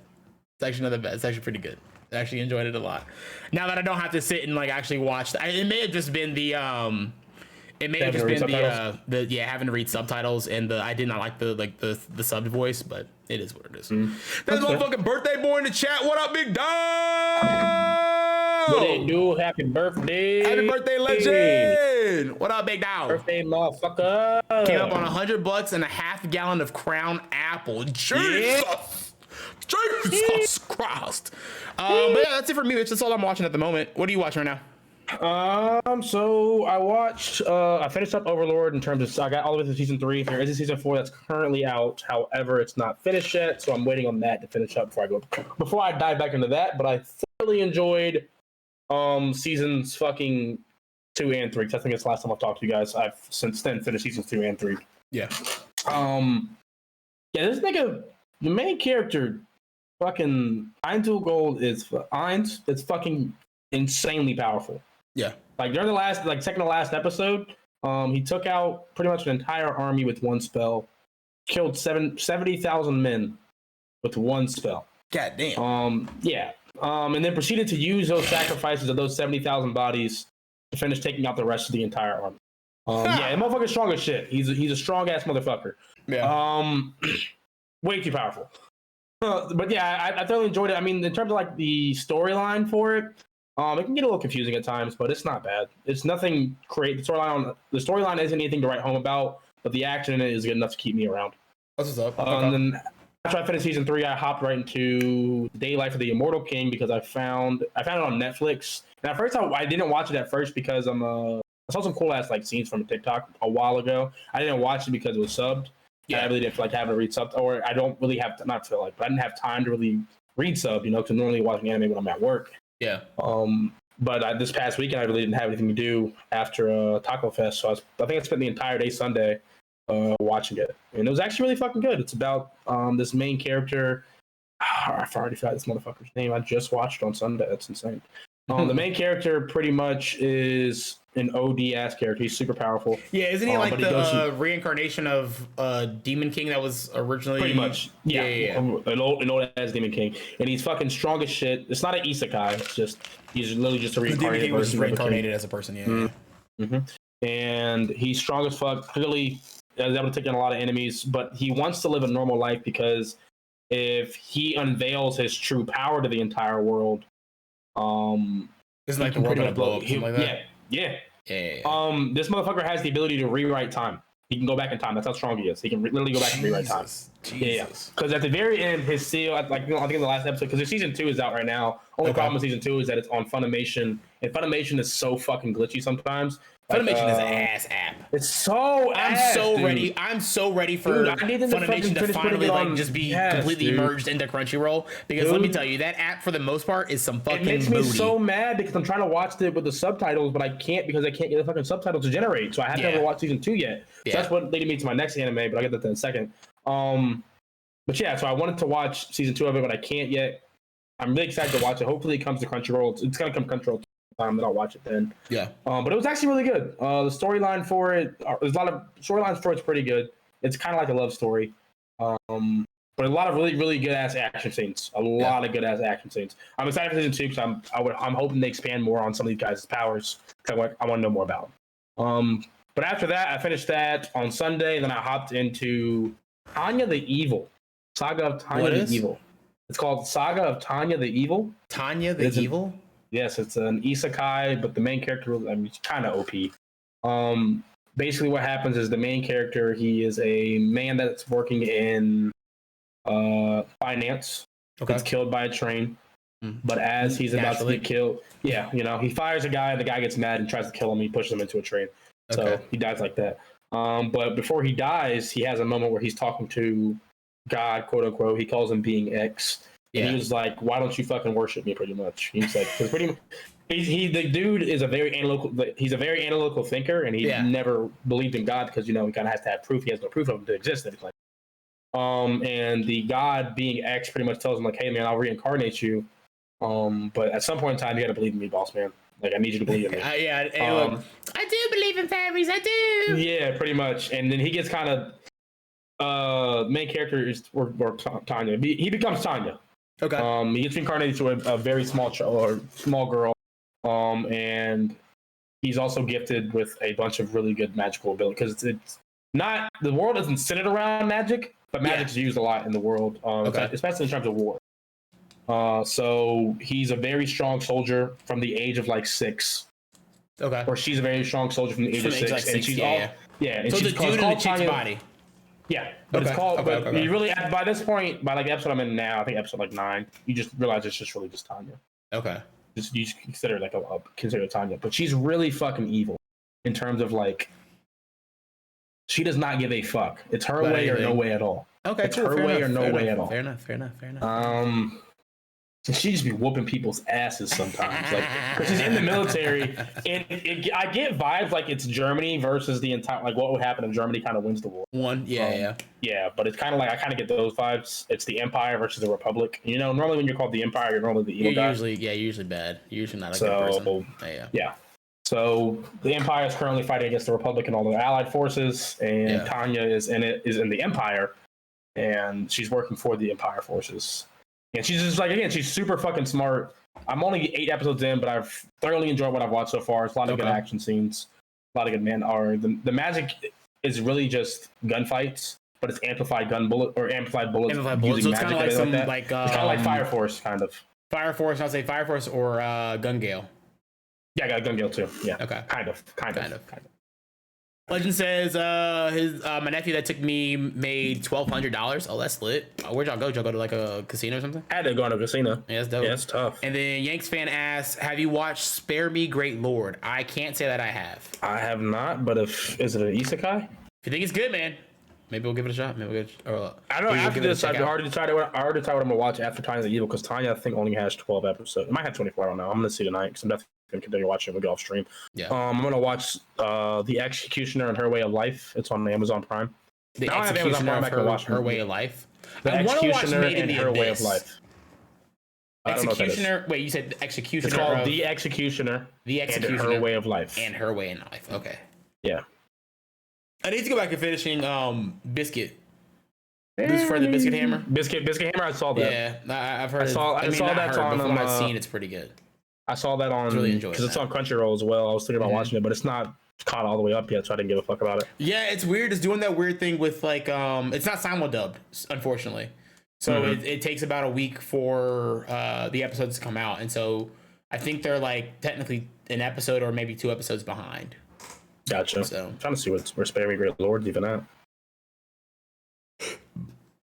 It's actually not that bad. It's actually pretty good. I actually enjoyed it a lot. Now that I don't have to sit and like actually watch, it may have just been the having to read subtitles, and I did not like the subbed voice, but it is what it is. There's a motherfucking birthday boy in the chat. What up, big dog? What they do? Happy birthday! Happy birthday, legend! What up, big dog? Birthday, motherfucker! Came up on $100 and a half gallon of Crown Apple. Jesus! Yeah. Jesus Christ! But yeah, that's it for me. That's all I'm watching at the moment. What are you watching right now? So I watched. I finished up Overlord in terms of. I got all the way to season 3. There is a season 4 that's currently out. However, it's not finished yet, so I'm waiting on that to finish up before I dive back into that. But I thoroughly enjoyed seasons fucking 2 and 3. I think it's the last time I've talked to you guys. I've since then finished seasons 2 and 3. Yeah. This nigga, the main character, fucking Eintul Gold is Eins. It's fucking insanely powerful. Yeah. Like during the second to last episode, he took out pretty much an entire army with one spell, killed 70,000 men with one spell. God damn. And then proceeded to use those sacrifices of those 70,000 bodies to finish taking out the rest of the entire army. That motherfucker's strong as shit. He's a strong ass motherfucker. Yeah. Way too powerful. But yeah, I thoroughly enjoyed it. I mean, in terms of like the storyline for it, it can get a little confusing at times, but it's not bad. It's nothing great. The storyline isn't anything to write home about, but the action in it is good enough to keep me around. What's up? And then after I finished season 3, I hopped right into The Daily Life of the Immortal King because I found it on Netflix. And at first, I didn't watch it at first because I saw some cool ass like scenes from TikTok a while ago. I didn't watch it because it was subbed. Yeah, I really didn't feel like having to read sub, or I don't really have to, not feel like, but I didn't have time to really read sub, because normally watching anime when I'm at work. Yeah. But this past weekend I really didn't have anything to do after Taco Fest, so I think I spent the entire day Sunday watching it, and it was actually really fucking good. It's about this main character. I already forgot this motherfucker's name. I just watched it on Sunday. That's insane. The main character pretty much is an OD ass character. He's super powerful. Yeah, isn't he like the reincarnation of Demon King that was originally? Pretty much. Yeah. An old ass Demon King, and he's fucking strong as shit. It's not an isekai. It's just he's literally just a reincarnated. Demon King was reincarnated as a person. Yeah. Mm-hmm. Mm-hmm. And he's strong as fuck. Clearly, is able to take on a lot of enemies, but he wants to live a normal life because if he unveils his true power to the entire world. Isn't like the world gonna blow up? Something like that? Yeah. This motherfucker has the ability to rewrite time. He can go back in time. That's how strong he is. He can literally go back and rewrite time. Jesus. Because at the very end, his seal, I think in the last episode, because the season 2 is out right now. Only problem with season 2 is that it's on Funimation, and Funimation is so fucking glitchy sometimes. Funimation is an ass app. It's so ready. I'm so ready for Funimation to finally just be completely merged into Crunchyroll. Because let me tell you, that app for the most part is some fucking. It makes me so mad because I'm trying to watch it with the subtitles, but I can't because I can't get the fucking subtitles to generate. So I haven't watched season 2 yet. So that's what leading me to my next anime, but I'll get that in a second. But yeah, so I wanted to watch season 2 of it, but I can't yet. I'm really excited to watch it. Hopefully, it comes to Crunchyroll. It's gonna come Crunchyroll. That I'll watch it then. Yeah. But it was actually really good. The storyline for it, there's a lot of storylines for it's pretty good. It's kind of like a love story. But a lot of really, really good ass action scenes. A lot of good ass action scenes. I'm excited for season 2 because I'm hoping they expand more on some of these guys' powers. I want to know more about them. But after that, I finished that on Sunday, and then I hopped into Tanya the Evil. Saga of Tanya the Evil. It's called Saga of Tanya the Evil. Tanya the Evil? Yes, it's an isekai, but the main character, he's kind of OP. Basically what happens is the main character, he is a man that's working in finance. Okay. Gets killed by a train. But as he's about to get killed, he fires a guy, and the guy gets mad and tries to kill him. He pushes him into a train. So he dies like that. But before he dies, he has a moment where he's talking to God, quote unquote. He calls him being X. Yeah. And he was like, "Why don't you fucking worship me?" Pretty much. He's like, because pretty much, the dude is a very analytical thinker, and he never believed in God because he kind of has to have proof. He has no proof of him to exist. And the God being X pretty much tells him like, "Hey man, I'll reincarnate you. But at some point in time, you got to believe in me, boss man. Like, I need you to believe in me." Look, I do believe in fairies. I do. Yeah, pretty much. And then he gets kind of main character is or Tanya. He becomes Tanya. Okay. He gets reincarnated to a very small girl. And he's also gifted with a bunch of really good magical ability because it's not the world isn't centered around magic, but magic's used a lot in the world, especially in terms of war. So he's a very strong soldier from the age of like 6. Okay. Or she's a very strong soldier from the age of 6. Like and she's and so she's the dude in the chick's body. Yeah, but it's called. You really, by this point, by like the episode I'm in now, I think episode like 9, you just realize it's just really just Tanya. Okay. You just consider it like consider Tanya, but she's really fucking evil in terms of like she does not give a fuck. It's her way or no way at all. Okay, it's her way or no way at all. Fair enough. She just be whooping people's asses sometimes, like because she's in the military, and I get vibes like it's Germany versus the entire like what would happen if Germany kind of wins the war. Yeah, but it's kind of like I kind of get those vibes. It's the Empire versus the Republic. Normally when you're called the Empire, you're normally the evil guy. Usually bad. You're usually not a good person. Yeah. So the Empire is currently fighting against the Republic and all the Allied forces, and Tanya is in the Empire, and she's working for the Empire forces. And she's just like, again, she's super fucking smart. I'm only 8 episodes in, but I've thoroughly enjoyed what I've watched so far. It's a lot of good action scenes, a lot of good man-hour. The magic is really just gunfights, but it's amplified bullets. Amplified bullets. So it's kind of like some it's kind of like Fire Force, kind of. Fire Force. I'll say Fire Force or Gun Gale. Yeah, I got Gun Gale too. Yeah. Okay. Kind of. Legend says my nephew that took me made $1,200. Oh, that's lit. Where'd y'all go? Did y'all go to like a casino or something? I had to go to a casino. Yeah, that's dope. Yeah, it's tough. And then Yanks fan asks, "Have you watched Spare Me, Great Lord?" I can't say that I have. I have not, but is it an isekai? If you think it's good, man, maybe we'll give it a shot. Maybe I don't know. After this, I already decided what I'm gonna watch after Tanya's Evil because Tanya I think only has 12 episodes. It might have 24. I don't know. I'm gonna see tonight because I'm definitely gonna continue watching. We'll go off stream. Yeah. I'm gonna watch The Executioner and Her Way of Life. It's on Amazon Prime. The Executioner of Her Way of Life. The Executioner and Her Way of Life. Executioner. Wait, you said the Executioner. It's called The Executioner. The Executioner and Her Way of Life. And Her Way of Life. Okay. Yeah. I need to go back to finishing Biscuit. This is for the Biscuit Hammer. Biscuit Hammer. I saw that. Yeah, I've heard. I saw that on. From what I've seen, it's pretty good. I saw that on because it's on Crunchyroll as well. I was thinking about watching it, but it's not caught all the way up yet, so I didn't give a fuck about it. Yeah, it's weird. It's doing that weird thing with like it's not simuldubbed, unfortunately. So it takes about a week for the episodes to come out, and so I think they're like technically an episode or maybe 2 episodes behind. Gotcha. So I'm trying to see where Spare Me, Great Lord even at.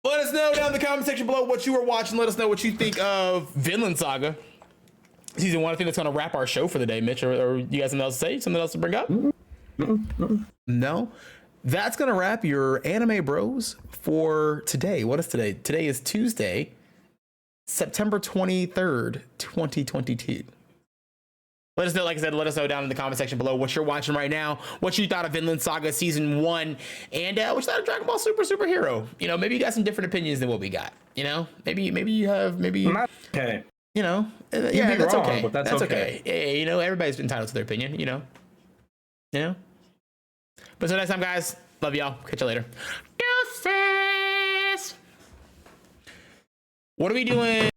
Let us know down in the comment section below what you were watching. Let us know what you think of Vinland Saga Season 1. I think that's going to wrap our show for the day, Mitch. Or you guys something else to say? Something else to bring up? No? That's going to wrap your Anime Bros for today. What is today? Today is Tuesday, September 23rd, 2022. Let us know, like I said, let us know down in the comment section below what you're watching right now, what you thought of Vinland Saga Season 1, and what you thought of Dragon Ball Superhero. Maybe you got some different opinions than what we got. Maybe you have, okay. Yeah, that's wrong, okay. But that's okay. Yeah, everybody's entitled to their opinion, But until next time, guys, love y'all. Catch you later. Deuces! What are we doing?